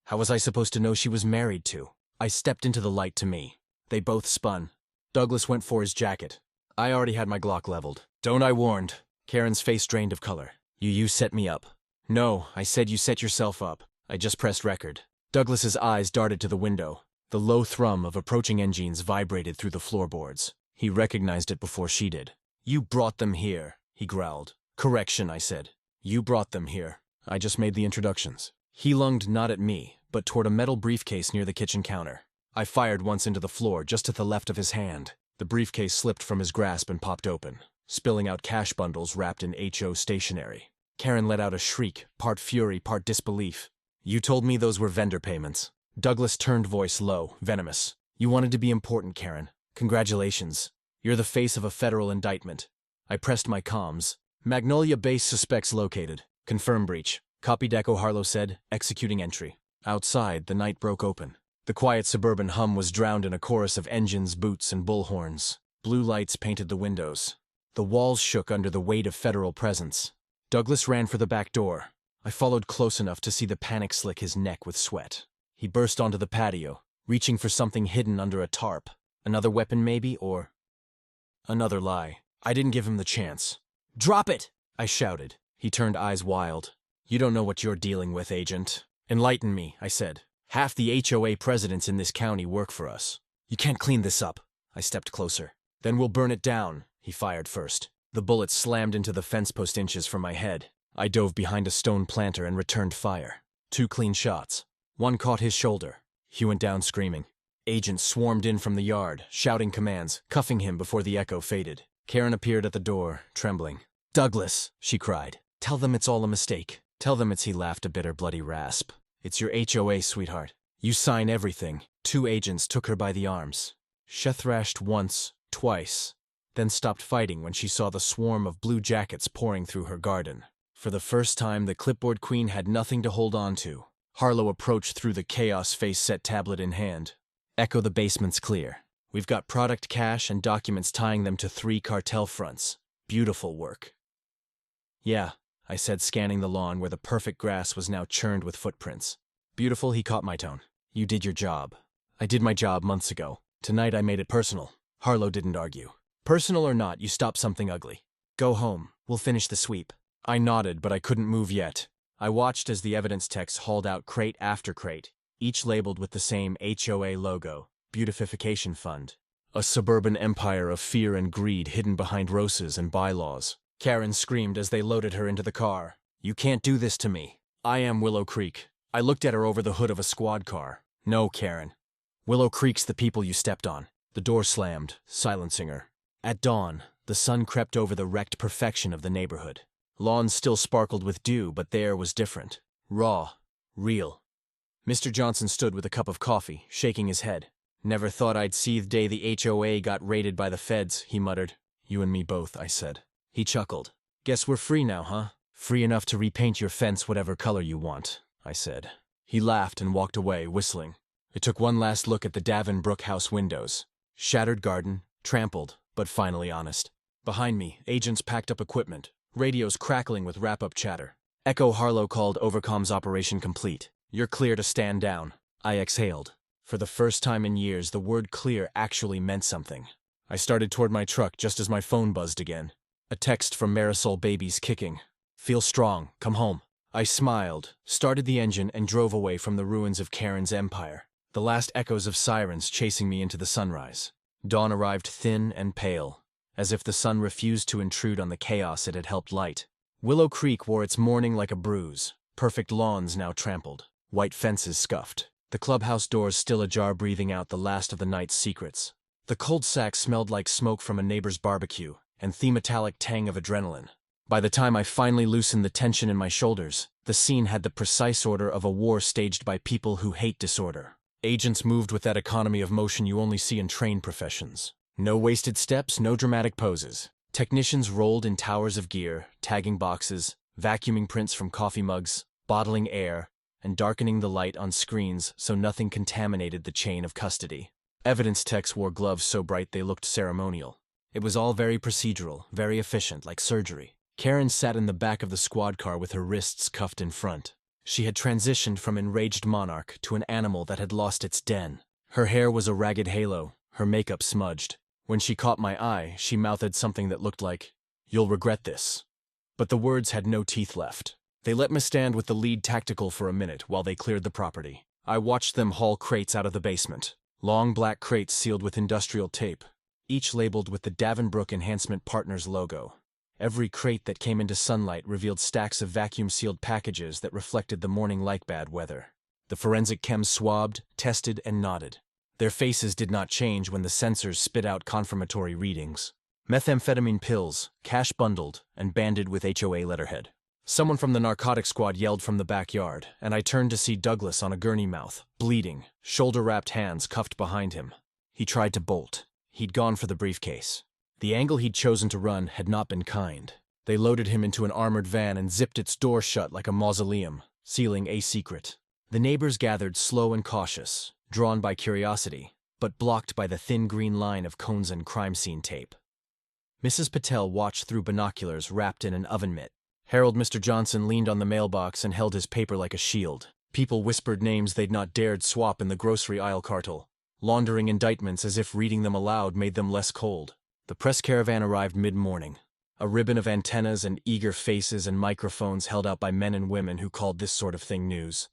How was I supposed to know she was married to? I stepped into the light to me. They both spun. Douglas went for his jacket. I already had my Glock leveled. Don't, I warned. Karen's face drained of color. You set me up. No, I said you set yourself up. I just pressed record. Douglas's eyes darted to the window. The low thrum of approaching engines vibrated through the floorboards. He recognized it before she did. You brought them here, he growled. Correction, I said. You brought them here. I just made the introductions. He lunged not at me, but toward a metal briefcase near the kitchen counter. I fired once into the floor just to the left of his hand. The briefcase slipped from his grasp and popped open, spilling out cash bundles wrapped in HO stationery. Karen let out a shriek, part fury, part disbelief. You told me those were vendor payments. Douglas turned voice low, venomous. You wanted to be important, Karen. Congratulations. You're the face of a federal indictment. I pressed my comms. Magnolia Base suspects located. Confirm breach. Copy Deco, Harlow said, executing entry. Outside, the night broke open. The quiet suburban hum was drowned in a chorus of engines, boots, and bullhorns. Blue lights painted the windows. The walls shook under the weight of federal presence. Douglas ran for the back door. I followed close enough to see the panic slick his neck with sweat. He burst onto the patio, reaching for something hidden under a tarp. Another weapon maybe, or another lie. I didn't give him the chance. Drop it! I shouted. He turned eyes wild. You don't know what you're dealing with, Agent. Enlighten me, I said. Half the HOA presidents in this county work for us. You can't clean this up. I stepped closer. Then we'll burn it down. He fired first. The bullet slammed into the fence post inches from my head. I dove behind a stone planter and returned fire. 2 clean shots. One caught his shoulder. He went down screaming. Agents swarmed in from the yard, shouting commands, cuffing him before the echo faded. Karen appeared at the door, trembling. Douglas, she cried. Tell them it's all a mistake. Tell them it's, he laughed a bitter, bloody rasp. It's your HOA, sweetheart. You sign everything. 2 agents took her by the arms. She thrashed once, twice, then stopped fighting when she saw the swarm of blue jackets pouring through her garden. For the first time, the clipboard queen had nothing to hold on to. Harlow approached through the chaos, face-set tablet in hand. Echo, the basement's clear. We've got product cache and documents tying them to 3 cartel fronts. Beautiful work. Yeah, I said, scanning the lawn where the perfect grass was now churned with footprints. Beautiful, he caught my tone. You did your job. I did my job months ago. Tonight I made it personal. Harlow didn't argue. Personal or not, you stopped something ugly. Go home. We'll finish the sweep. I nodded, but I couldn't move yet. I watched as the evidence techs hauled out crate after crate, each labeled with the same HOA logo, Beautification Fund. A suburban empire of fear and greed hidden behind roses and bylaws. Karen screamed as they loaded her into the car. You can't do this to me. I am Willow Creek. I looked at her over the hood of a squad car. No, Karen. Willow Creek's the people you stepped on. The door slammed, silencing her. At dawn, the sun crept over the wrecked perfection of the neighborhood. Lawns still sparkled with dew, but the air was different. Raw. Real. Mr. Johnson stood with a cup of coffee, shaking his head. Never thought I'd see the day the HOA got raided by the feds, he muttered. You and me both, I said. He chuckled. Guess we're free now, huh? Free enough to repaint your fence whatever color you want, I said. He laughed and walked away, whistling. I took one last look at the Davin Brook house windows. Shattered garden, trampled, but finally honest. Behind me, agents packed up equipment, radios crackling with wrap-up chatter. Echo Harlow called overcom's operation complete. You're clear to stand down. I exhaled. For the first time in years, the word clear actually meant something. I started toward my truck just as my phone buzzed again. A text from Marisol Babies kicking. Feel strong, come home. I smiled, started the engine, and drove away from the ruins of Karen's empire. The last echoes of sirens chasing me into the sunrise. Dawn arrived thin and pale, as if the sun refused to intrude on the chaos it had helped light. Willow Creek wore its mourning like a bruise. Perfect lawns now trampled. White fences scuffed. The clubhouse doors still ajar, breathing out the last of the night's secrets. The cold sack smelled like smoke from a neighbor's barbecue, and the metallic tang of adrenaline. By the time I finally loosened the tension in my shoulders, the scene had the precise order of a war staged by people who hate disorder. Agents moved with that economy of motion you only see in trained professions. No wasted steps, no dramatic poses. Technicians rolled in towers of gear, tagging boxes, vacuuming prints from coffee mugs, bottling air, and darkening the light on screens so nothing contaminated the chain of custody. Evidence techs wore gloves so bright they looked ceremonial. It was all very procedural, very efficient, like surgery. Karen sat in the back of the squad car with her wrists cuffed in front. She had transitioned from enraged monarch to an animal that had lost its den. Her hair was a ragged halo, her makeup smudged. When she caught my eye, she mouthed something that looked like, "You'll regret this." But the words had no teeth left. They let me stand with the lead tactical for a minute while they cleared the property. I watched them haul crates out of the basement. Long black crates sealed with industrial tape, each labeled with the Davin Brook Enhancement Partners logo. Every crate that came into sunlight revealed stacks of vacuum-sealed packages that reflected the morning like bad weather. The forensic chems swabbed, tested, and nodded. Their faces did not change when the sensors spit out confirmatory readings. Methamphetamine pills, cash bundled, and banded with HOA letterhead. Someone from the narcotics squad yelled from the backyard, and I turned to see Douglas on a gurney mouth, bleeding, shoulder-wrapped hands cuffed behind him. He tried to bolt. He'd gone for the briefcase. The angle he'd chosen to run had not been kind. They loaded him into an armored van and zipped its door shut like a mausoleum, sealing a secret. The neighbors gathered slow and cautious, drawn by curiosity, but blocked by the thin green line of cones and crime scene tape. Mrs. Patel watched through binoculars wrapped in an oven mitt. Harold Mr. Johnson leaned on the mailbox and held his paper like a shield. People whispered names they'd not dared swap in the grocery aisle cartel, laundering indictments as if reading them aloud made them less cold. The press caravan arrived mid-morning, a ribbon of antennas and eager faces and microphones held out by men and women who called this sort of thing news.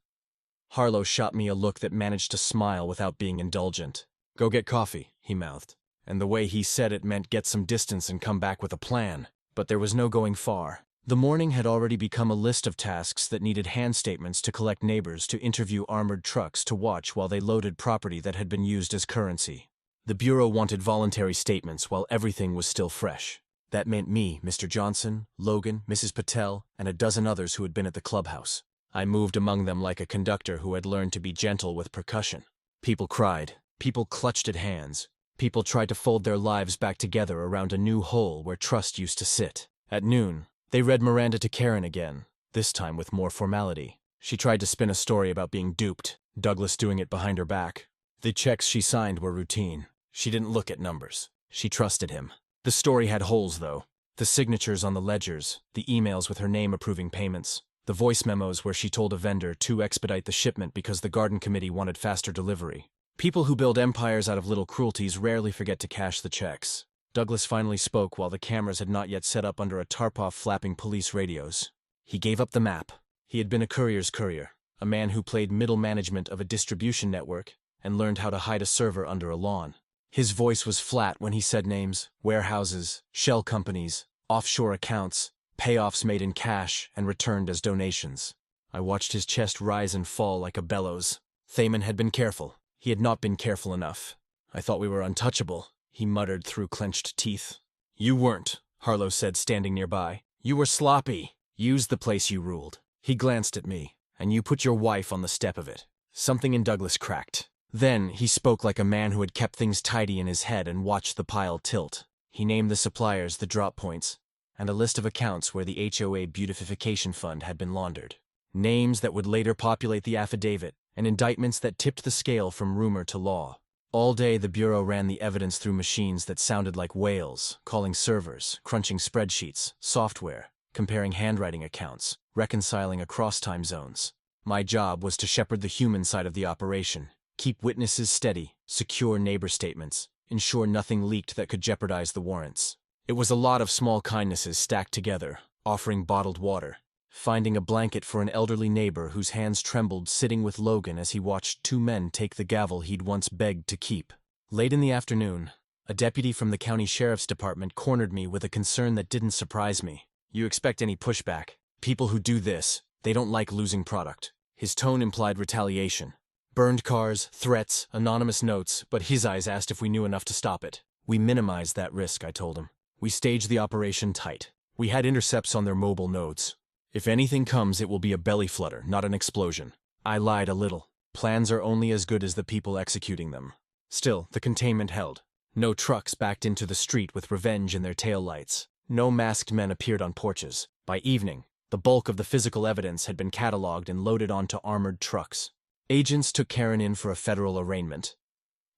Harlow shot me a look that managed to smile without being indulgent. "Go get coffee," he mouthed, and the way he said it meant get some distance and come back with a plan. But there was no going far. The morning had already become a list of tasks that needed hand statements to collect neighbors, to interview armored trucks, to watch while they loaded property that had been used as currency. The Bureau wanted voluntary statements while everything was still fresh. That meant me, Mr. Johnson, Logan, Mrs. Patel, and a dozen others who had been at the clubhouse. I moved among them like a conductor who had learned to be gentle with percussion. People cried. People clutched at hands. People tried to fold their lives back together around a new hole where trust used to sit. At noon, they read Miranda to Karen again, this time with more formality. She tried to spin a story about being duped, Douglas doing it behind her back. The checks she signed were routine. She didn't look at numbers. She trusted him. The story had holes, though. The signatures on the ledgers, the emails with her name approving payments, the voice memos where she told a vendor to expedite the shipment because the garden committee wanted faster delivery. People who build empires out of little cruelties rarely forget to cash the checks. Douglas finally spoke while the cameras had not yet set up under a tarp-off flapping police radios. He gave up the map. He had been a courier's courier, a man who played middle management of a distribution network and learned how to hide a server under a lawn. His voice was flat when he said names, warehouses, shell companies, offshore accounts, payoffs made in cash and returned as donations. I watched his chest rise and fall like a bellows. Thaman had been careful. He had not been careful enough. "I thought we were untouchable," he muttered through clenched teeth. "You weren't," Harlow said, standing nearby. "You were sloppy. Used the place you ruled." He glanced at me. "And you put your wife on the step of it." Something in Douglas cracked. Then he spoke like a man who had kept things tidy in his head and watched the pile tilt. He named the suppliers, the drop points, and a list of accounts where the HOA Beautification Fund had been laundered. Names that would later populate the affidavit, and indictments that tipped the scale from rumor to law. All day the Bureau ran the evidence through machines that sounded like whales, calling servers, crunching spreadsheets, software, comparing handwriting accounts, reconciling across time zones. My job was to shepherd the human side of the operation, keep witnesses steady, secure neighbor statements, ensure nothing leaked that could jeopardize the warrants. It was a lot of small kindnesses stacked together, offering bottled water, finding a blanket for an elderly neighbor whose hands trembled sitting with Logan as he watched two men take the gavel he'd once begged to keep. Late in the afternoon, a deputy from the county sheriff's department cornered me with a concern that didn't surprise me. "You expect any pushback? People who do this, they don't like losing product." His tone implied retaliation. Burned cars, threats, anonymous notes, but his eyes asked if we knew enough to stop it. "We minimized that risk," I told him. "We staged the operation tight. We had intercepts on their mobile nodes. If anything comes, it will be a belly flutter, not an explosion." I lied a little. Plans are only as good as the people executing them. Still, the containment held. No trucks backed into the street with revenge in their taillights. No masked men appeared on porches. By evening, the bulk of the physical evidence had been cataloged and loaded onto armored trucks. Agents took Karen in for a federal arraignment.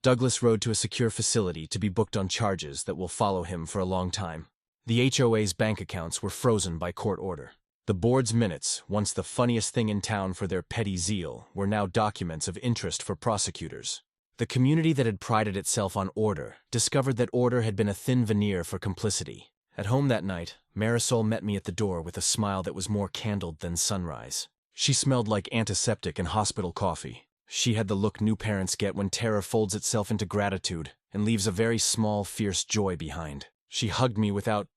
Douglas rode to a secure facility to be booked on charges that will follow him for a long time. The HOA's bank accounts were frozen by court order. The board's minutes, once the funniest thing in town for their petty zeal, were now documents of interest for prosecutors. The community that had prided itself on order discovered that order had been a thin veneer for complicity. At home that night, Marisol met me at the door with a smile that was more candled than sunrise. She smelled like antiseptic and hospital coffee. She had the look new parents get when terror folds itself into gratitude and leaves a very small, fierce joy behind. She hugged me without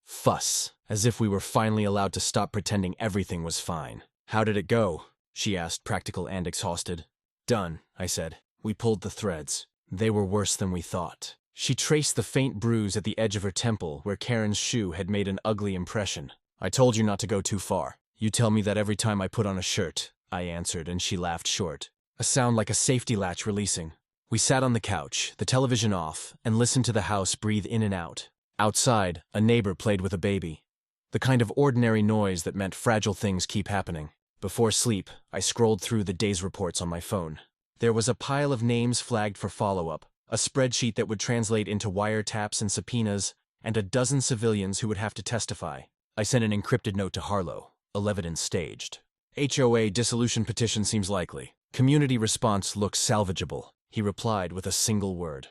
fuss, as if we were finally allowed to stop pretending everything was fine. "How did it go?" she asked, practical and exhausted. "Done," I said. "We pulled the threads. They were worse than we thought." She traced the faint bruise at the edge of her temple where Karen's shoe had made an ugly impression. "I told you not to go too far. You tell me that every time I put on a shirt," I answered, and she laughed short. A sound like a safety latch releasing. We sat on the couch, the television off, and listened to the house breathe in and out. Outside, a neighbor played with a baby. The kind of ordinary noise that meant fragile things keep happening. Before sleep, I scrolled through the day's reports on my phone. There was a pile of names flagged for follow-up, a spreadsheet that would translate into wiretaps and subpoenas, and a dozen civilians who would have to testify. I sent an encrypted note to Harlow. Evidence staged. "HOA dissolution petition seems likely. Community response looks salvageable," he replied with a single word.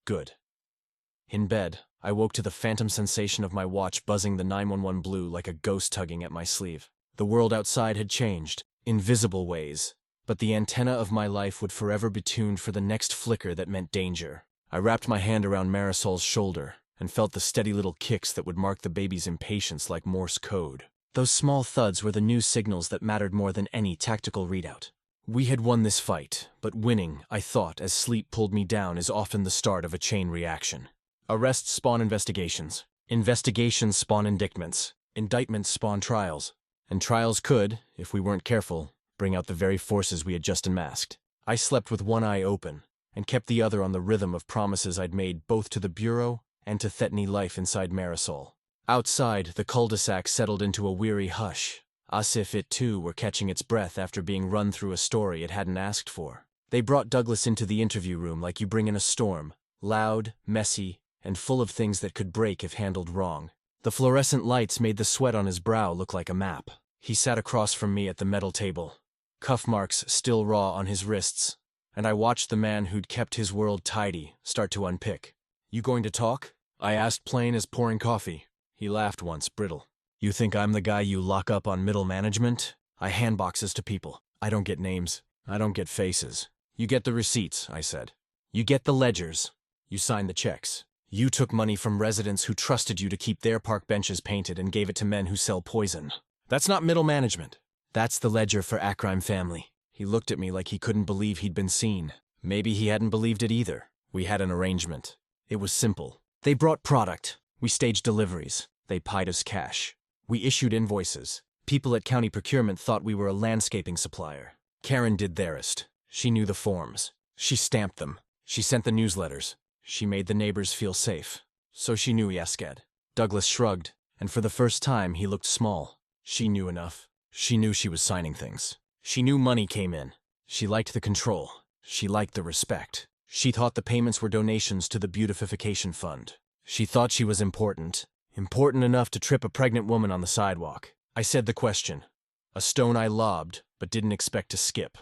"Good." In bed, I woke to the phantom sensation of my watch buzzing the 911 blue like a ghost tugging at my sleeve. The world outside had changed, in visible ways, but the antenna of my life would forever be tuned for the next flicker that meant danger. I wrapped my hand around Marisol's shoulder and felt the steady little kicks that would mark the baby's impatience like Morse code. Those small thuds were the news signals that mattered more than any tactical readout. We had won this fight, but winning, I thought, as sleep pulled me down, is often the start of a chain reaction. Arrests spawn investigations. Investigations spawn indictments. Indictments spawn trials. And trials could, if we weren't careful, bring out the very forces we had just unmasked. I slept with one eye open, and kept the other on the rhythm of promises I'd made both to the Bureau and to Thetany life inside Marisol. Outside, the cul-de-sac settled into a weary hush, as if it too were catching its breath after being run through a story it hadn't asked for. They brought Douglas into the interview room like you bring in a storm, loud, messy, and full of things that could break if handled wrong. The fluorescent lights made the sweat on his brow look like a map. He sat across from me at the metal table, cuff marks still raw on his wrists, and I watched the man who'd kept his world tidy start to unpick. "You going to talk?" I asked, plain as pouring coffee. He laughed once, brittle. "You think I'm the guy you lock up on middle management? I hand boxes to people. I don't get names. I don't get faces. You get the receipts," I said. "You get the ledgers. You sign the checks. You took money from residents who trusted you to keep their park benches painted and gave it to men who sell poison. That's not middle management. That's the ledger for Acrime family." He looked at me like he couldn't believe he'd been seen. Maybe he hadn't believed it either. We had an arrangement. It was simple. They brought product. We staged deliveries. They pied us cash. We issued invoices. People at county procurement thought we were a landscaping supplier. Karen did theirest. She knew the forms. She stamped them. She sent the newsletters. She made the neighbors feel safe. So she knew Yasked. Douglas shrugged, and for the first time he looked small. She knew enough. She knew she was signing things. She knew money came in. She liked the control. She liked the respect. She thought the payments were donations to the beautification fund. She thought she was important. Important enough to trip a pregnant woman on the sidewalk. I said the question. A stone I lobbed, but didn't expect to skip.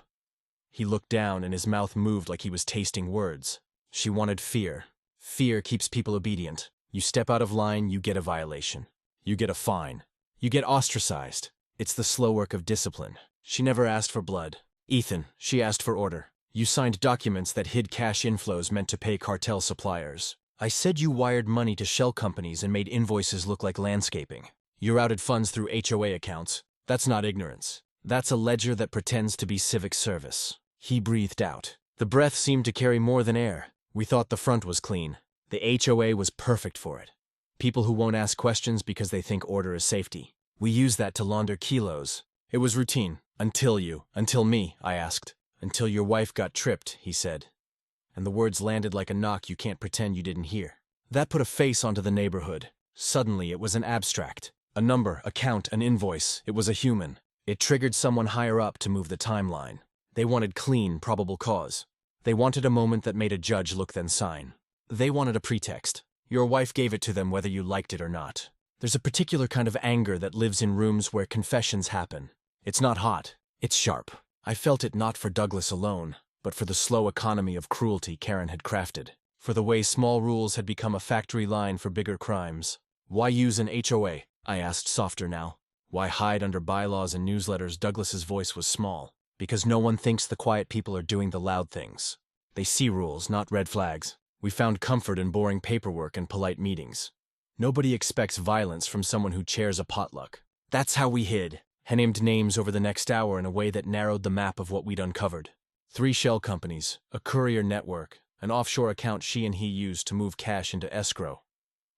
He looked down and his mouth moved like he was tasting words. She wanted fear. Fear keeps people obedient. You step out of line, you get a violation. You get a fine. You get ostracized. It's the slow work of discipline. She never asked for blood. Ethan, she asked for order. You signed documents that hid cash inflows meant to pay cartel suppliers. I said you wired money to shell companies and made invoices look like landscaping. You routed funds through HOA accounts. That's not ignorance. That's a ledger that pretends to be civic service. He breathed out. The breath seemed to carry more than air. We thought the front was clean. The HOA was perfect for it. People who won't ask questions because they think order is safety. We use that to launder kilos. It was routine. Until me, I asked. Until your wife got tripped, he said. And the words landed like a knock you can't pretend you didn't hear. That put a face onto the neighborhood. Suddenly it was an abstract. A number, a count, an invoice. It was a human. It triggered someone higher up to move the timeline. They wanted clean, probable cause. They wanted a moment that made a judge look then sign. They wanted a pretext. Your wife gave it to them whether you liked it or not. There's a particular kind of anger that lives in rooms where confessions happen. It's not hot. It's sharp. I felt it not for Douglas alone, but for the slow economy of cruelty Karen had crafted. For the way small rules had become a factory line for bigger crimes. Why use an HOA? I asked softer now. Why hide under bylaws and newsletters? Douglas's voice was small. Because no one thinks the quiet people are doing the loud things. They see rules, not red flags. We found comfort in boring paperwork and polite meetings. Nobody expects violence from someone who chairs a potluck. That's how we hid. Named names over the next hour in a way that narrowed the map of what we'd uncovered. 3 shell companies, a courier network, an offshore account she and he used to move cash into escrow,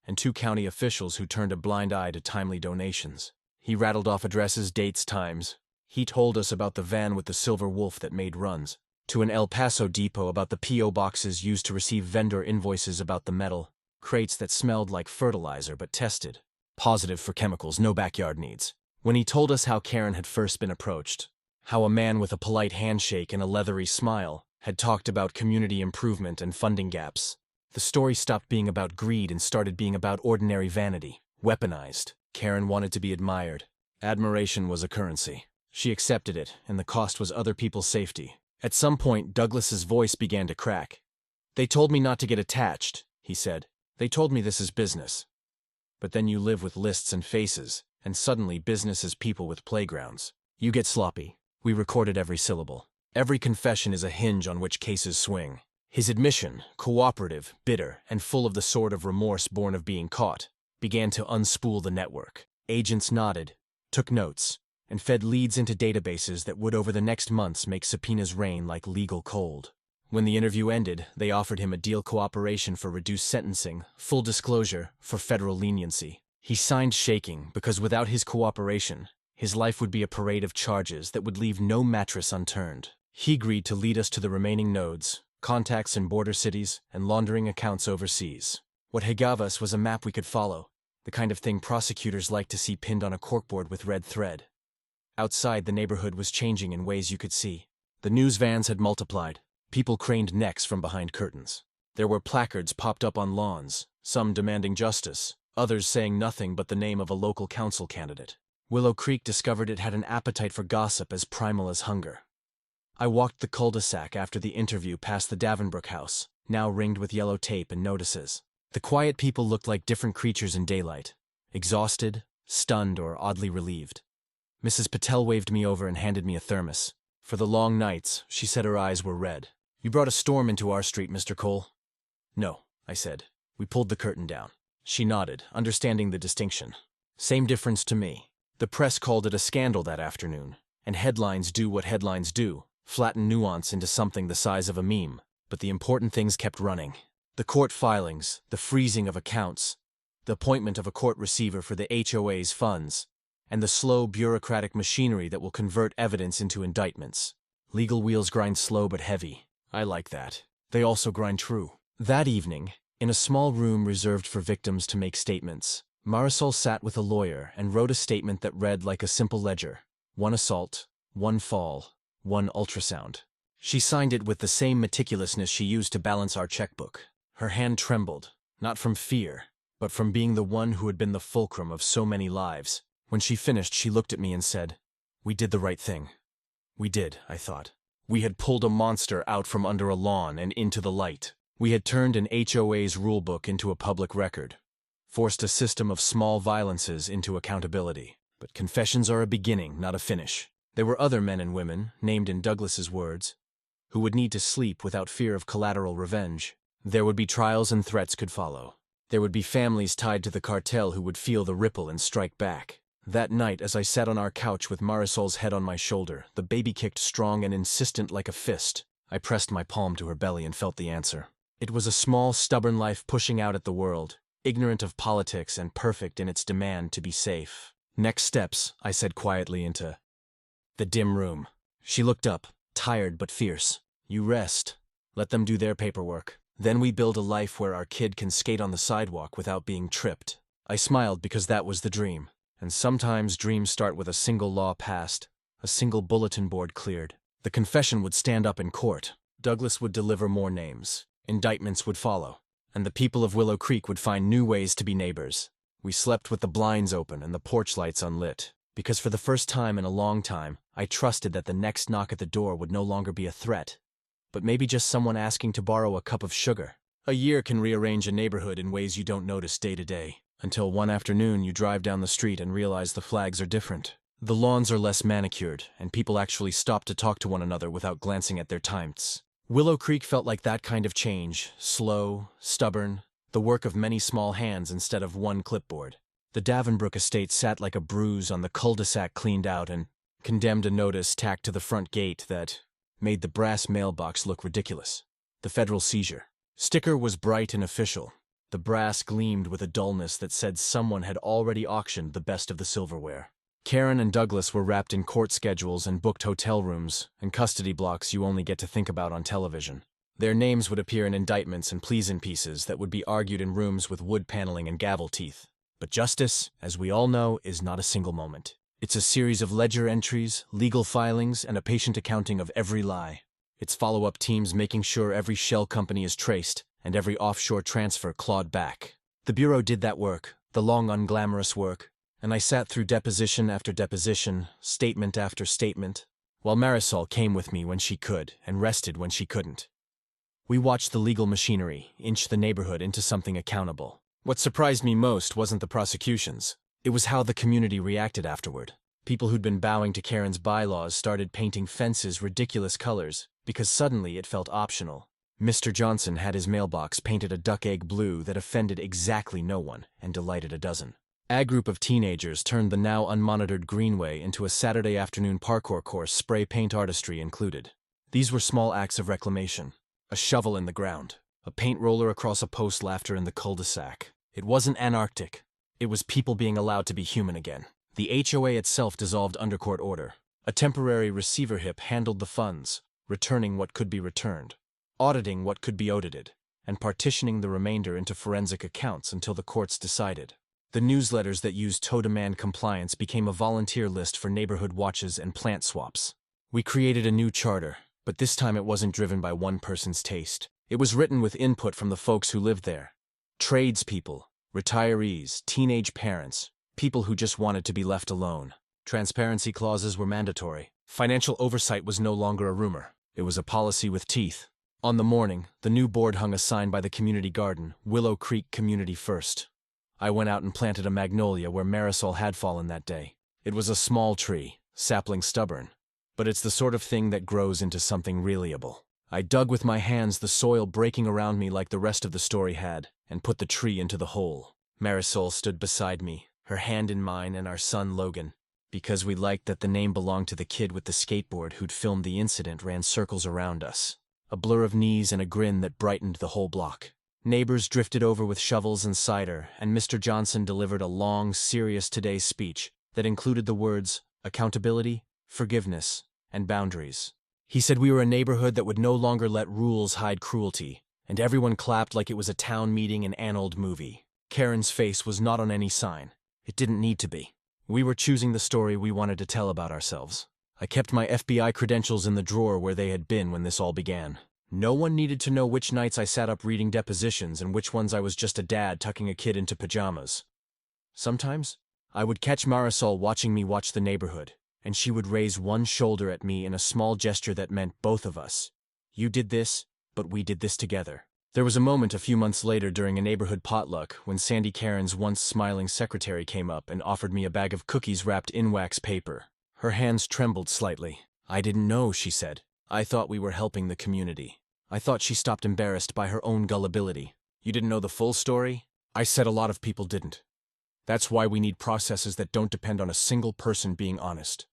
and 2 county officials who turned a blind eye to timely donations. He rattled off addresses, dates, times. He told us about the van with the silver wolf that made runs, to an El Paso depot about the P.O. boxes used to receive vendor invoices about the metal, crates that smelled like fertilizer but tested. Positive for chemicals, no backyard needs. When he told us how Karen had first been approached, how a man with a polite handshake and a leathery smile had talked about community improvement and funding gaps, the story stopped being about greed and started being about ordinary vanity, weaponized. Karen wanted to be admired. Admiration was a currency. She accepted it, and the cost was other people's safety. At some point, Douglas's voice began to crack. They told me not to get attached, he said. They told me this is business. But then you live with lists and faces, and suddenly business is people with playgrounds. You get sloppy. We recorded every syllable. Every confession is a hinge on which cases swing. His admission, cooperative, bitter, and full of the sort of remorse born of being caught, began to unspool the network. Agents nodded, took notes, and fed leads into databases that would over the next months make subpoenas rain like legal cold. When the interview ended, they offered him a deal cooperation for reduced sentencing, full disclosure, for federal leniency. He signed shaking because without his cooperation, his life would be a parade of charges that would leave no mattress unturned. He agreed to lead us to the remaining nodes, contacts in border cities, and laundering accounts overseas. What he gave us was a map we could follow, the kind of thing prosecutors like to see pinned on a corkboard with red thread. Outside, the neighborhood was changing in ways you could see. The news vans had multiplied. People craned necks from behind curtains. There were placards popped up on lawns, some demanding justice, others saying nothing but the name of a local council candidate. Willow Creek discovered it had an appetite for gossip as primal as hunger. I walked the cul-de-sac after the interview past the Davenbrook house, now ringed with yellow tape and notices. The quiet people looked like different creatures in daylight, exhausted, stunned, or oddly relieved. Mrs. Patel waved me over and handed me a thermos. For the long nights, she said her eyes were red. You brought a storm into our street, Mr. Cole. No, I said. We pulled the curtain down. She nodded, understanding the distinction. Same difference to me. The press called it a scandal that afternoon, and headlines do what headlines do, flatten nuance into something the size of a meme. But the important things kept running. The court filings, the freezing of accounts, the appointment of a court receiver for the HOA's funds, and the slow bureaucratic machinery that will convert evidence into indictments. Legal wheels grind slow but heavy. I like that. They also grind true. That evening, in a small room reserved for victims to make statements, Marisol sat with a lawyer and wrote a statement that read like a simple ledger. 1 assault, 1 fall, 1 ultrasound. She signed it with the same meticulousness she used to balance our checkbook. Her hand trembled, not from fear, but from being the one who had been the fulcrum of so many lives. When she finished, she looked at me and said, "We did the right thing." We did, I thought. We had pulled a monster out from under a lawn and into the light. We had turned an HOA's rulebook into a public record, forced a system of small violences into accountability. But confessions are a beginning, not a finish. There were other men and women, named in Douglas's words, who would need to sleep without fear of collateral revenge. There would be trials and threats could follow. There would be families tied to the cartel who would feel the ripple and strike back. That night, as I sat on our couch with Marisol's head on my shoulder, the baby kicked strong and insistent like a fist. I pressed my palm to her belly and felt the answer. It was a small, stubborn life pushing out at the world, ignorant of politics and perfect in its demand to be safe. "Next steps," I said quietly into the dim room. She looked up, tired but fierce. "You rest. Let them do their paperwork. Then we build a life where our kid can skate on the sidewalk without being tripped." I smiled because that was the dream. And sometimes dreams start with a single law passed, a single bulletin board cleared. The confession would stand up in court. Douglas would deliver more names. Indictments would follow. And the people of Willow Creek would find new ways to be neighbors. We slept with the blinds open and the porch lights unlit, because for the first time in a long time, I trusted that the next knock at the door would no longer be a threat, but maybe just someone asking to borrow a cup of sugar. A year can rearrange a neighborhood in ways you don't notice day to day, until one afternoon you drive down the street and realize the flags are different. The lawns are less manicured, and people actually stop to talk to one another without glancing at their times. Willow Creek felt like that kind of change, slow, stubborn, the work of many small hands instead of one clipboard. The Davenbrook estate sat like a bruise on the cul-de-sac cleaned out and condemned a notice tacked to the front gate that made the brass mailbox look ridiculous. The federal seizure sticker was bright and official. The brass gleamed with a dullness that said someone had already auctioned the best of the silverware. Karen and Douglas were wrapped in court schedules and booked hotel rooms and custody blocks you only get to think about on television. Their names would appear in indictments and pleas in pieces that would be argued in rooms with wood paneling and gavel teeth. But justice, as we all know, is not a single moment. It's a series of ledger entries, legal filings, and a patient accounting of every lie. It's follow-up teams making sure every shell company is traced and every offshore transfer clawed back. The Bureau did that work, the long unglamorous work, and I sat through deposition after deposition, statement after statement, while Marisol came with me when she could and rested when she couldn't. We watched the legal machinery inch the neighborhood into something accountable. What surprised me most wasn't the prosecutions. It was how the community reacted afterward. People who'd been bowing to Karen's bylaws started painting fences ridiculous colors because suddenly it felt optional. Mr. Johnson had his mailbox painted a duck-egg blue that offended exactly no one and delighted a dozen. A group of teenagers turned the now unmonitored greenway into a Saturday afternoon parkour course, spray paint artistry included. These were small acts of reclamation. A shovel in the ground, a paint roller across a post, laughter in the cul-de-sac. It wasn't anarchic. It was people being allowed to be human again. The HOA itself dissolved under court order. A temporary receivership handled the funds, returning what could be returned, auditing what could be audited, and partitioning the remainder into forensic accounts until the courts decided. The newsletters that used tow demand compliance became a volunteer list for neighborhood watches and plant swaps. We created a new charter, but this time it wasn't driven by one person's taste. It was written with input from the folks who lived there. Tradespeople, retirees, teenage parents, people who just wanted to be left alone. Transparency clauses were mandatory. Financial oversight was no longer a rumor. It was a policy with teeth. On the morning, the new board hung a sign by the community garden, Willow Creek Community First. I went out and planted a magnolia where Marisol had fallen that day. It was a small tree, sapling stubborn, but it's the sort of thing that grows into something reallyable. I dug with my hands, the soil breaking around me like the rest of the story had, and put the tree into the hole. Marisol stood beside me, her hand in mine, and our son Logan. Because we liked that the name belonged to the kid with the skateboard who'd filmed the incident, ran circles around us. A blur of knees and a grin that brightened the whole block. Neighbors drifted over with shovels and cider, and Mr. Johnson delivered a long, serious today's speech that included the words accountability, forgiveness, and boundaries. He said we were a neighborhood that would no longer let rules hide cruelty, and everyone clapped like it was a town meeting in an old movie. Karen's face was not on any sign. It didn't need to be. We were choosing the story we wanted to tell about ourselves. I kept my FBI credentials in the drawer where they had been when this all began. No one needed to know which nights I sat up reading depositions and which ones I was just a dad tucking a kid into pajamas. Sometimes, I would catch Marisol watching me watch The Neighborhood, and she would raise one shoulder at me in a small gesture that meant both of us. You did this, but we did this together. There was a moment a few months later during a neighborhood potluck when Sandy Karen's once smiling secretary came up and offered me a bag of cookies wrapped in wax paper. Her hands trembled slightly. I didn't know, she said. I thought we were helping the community. I thought she stopped embarrassed by her own gullibility. You didn't know the full story? I said a lot of people didn't. That's why we need processes that don't depend on a single person being honest.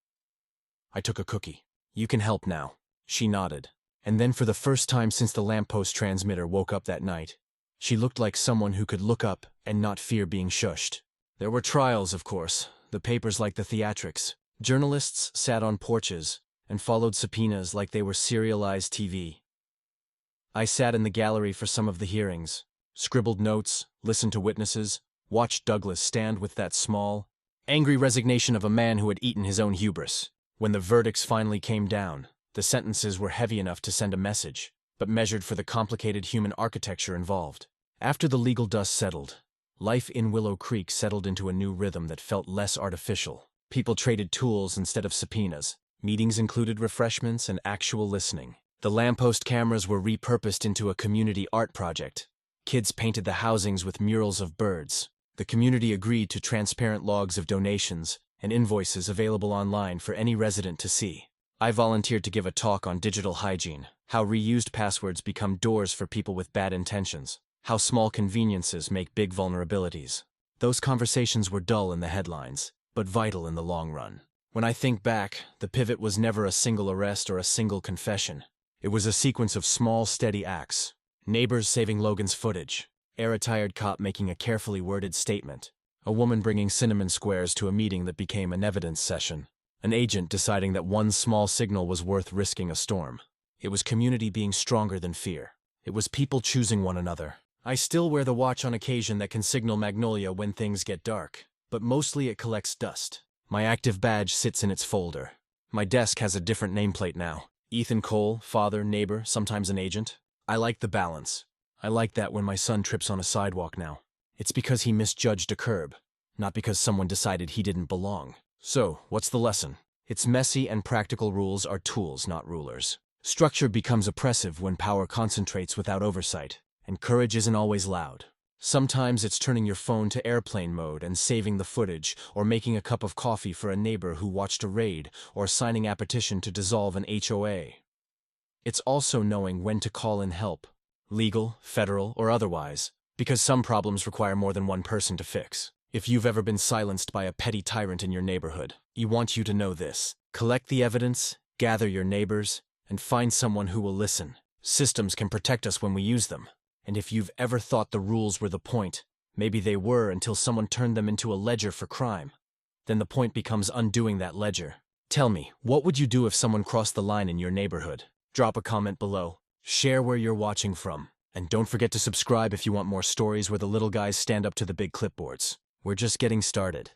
I took a cookie. You can help now. She nodded. And then for the first time since the lamppost transmitter woke up that night, she looked like someone who could look up and not fear being shushed. There were trials, of course, the papers like the theatrics. Journalists sat on porches and followed subpoenas like they were serialized TV. I sat in the gallery for some of the hearings, scribbled notes, listened to witnesses, watched Douglas stand with that small, angry resignation of a man who had eaten his own hubris. When the verdicts finally came down, the sentences were heavy enough to send a message, but measured for the complicated human architecture involved. After the legal dust settled, life in Willow Creek settled into a new rhythm that felt less artificial. People traded tools instead of subpoenas. Meetings included refreshments and actual listening. The lamppost cameras were repurposed into a community art project. Kids painted the housings with murals of birds. The community agreed to transparent logs of donations and invoices available online for any resident to see. I volunteered to give a talk on digital hygiene, how reused passwords become doors for people with bad intentions, how small conveniences make big vulnerabilities. Those conversations were dull in the headlines, but vital in the long run. When I think back, the pivot was never a single arrest or a single confession. It was a sequence of small, steady acts. Neighbors saving Logan's footage, a retired cop making a carefully worded statement, a woman bringing cinnamon squares to a meeting that became an evidence session, an agent deciding that one small signal was worth risking a storm. It was community being stronger than fear. It was people choosing one another. I still wear the watch on occasion that can signal Magnolia when things get dark, but mostly it collects dust. My active badge sits in its folder. My desk has a different nameplate now. Ethan Cole, father, neighbor, sometimes an agent. I like the balance. I like that when my son trips on a sidewalk now. It's because he misjudged a curb, not because someone decided he didn't belong. So, what's the lesson? It's messy and practical rules are tools, not rulers. Structure becomes oppressive when power concentrates without oversight, and courage isn't always loud. Sometimes it's turning your phone to airplane mode and saving the footage, or making a cup of coffee for a neighbor who watched a raid, or signing a petition to dissolve an HOA. It's also knowing when to call in help, legal, federal, or otherwise, because some problems require more than one person to fix. If you've ever been silenced by a petty tyrant in your neighborhood, I want you to know this. Collect the evidence, gather your neighbors, and find someone who will listen. Systems can protect us when we use them. And if you've ever thought the rules were the point, maybe they were until someone turned them into a ledger for crime. Then the point becomes undoing that ledger. Tell me, what would you do if someone crossed the line in your neighborhood? Drop a comment below. Share where you're watching from. And don't forget to subscribe if you want more stories where the little guys stand up to the big clipboards. We're just getting started.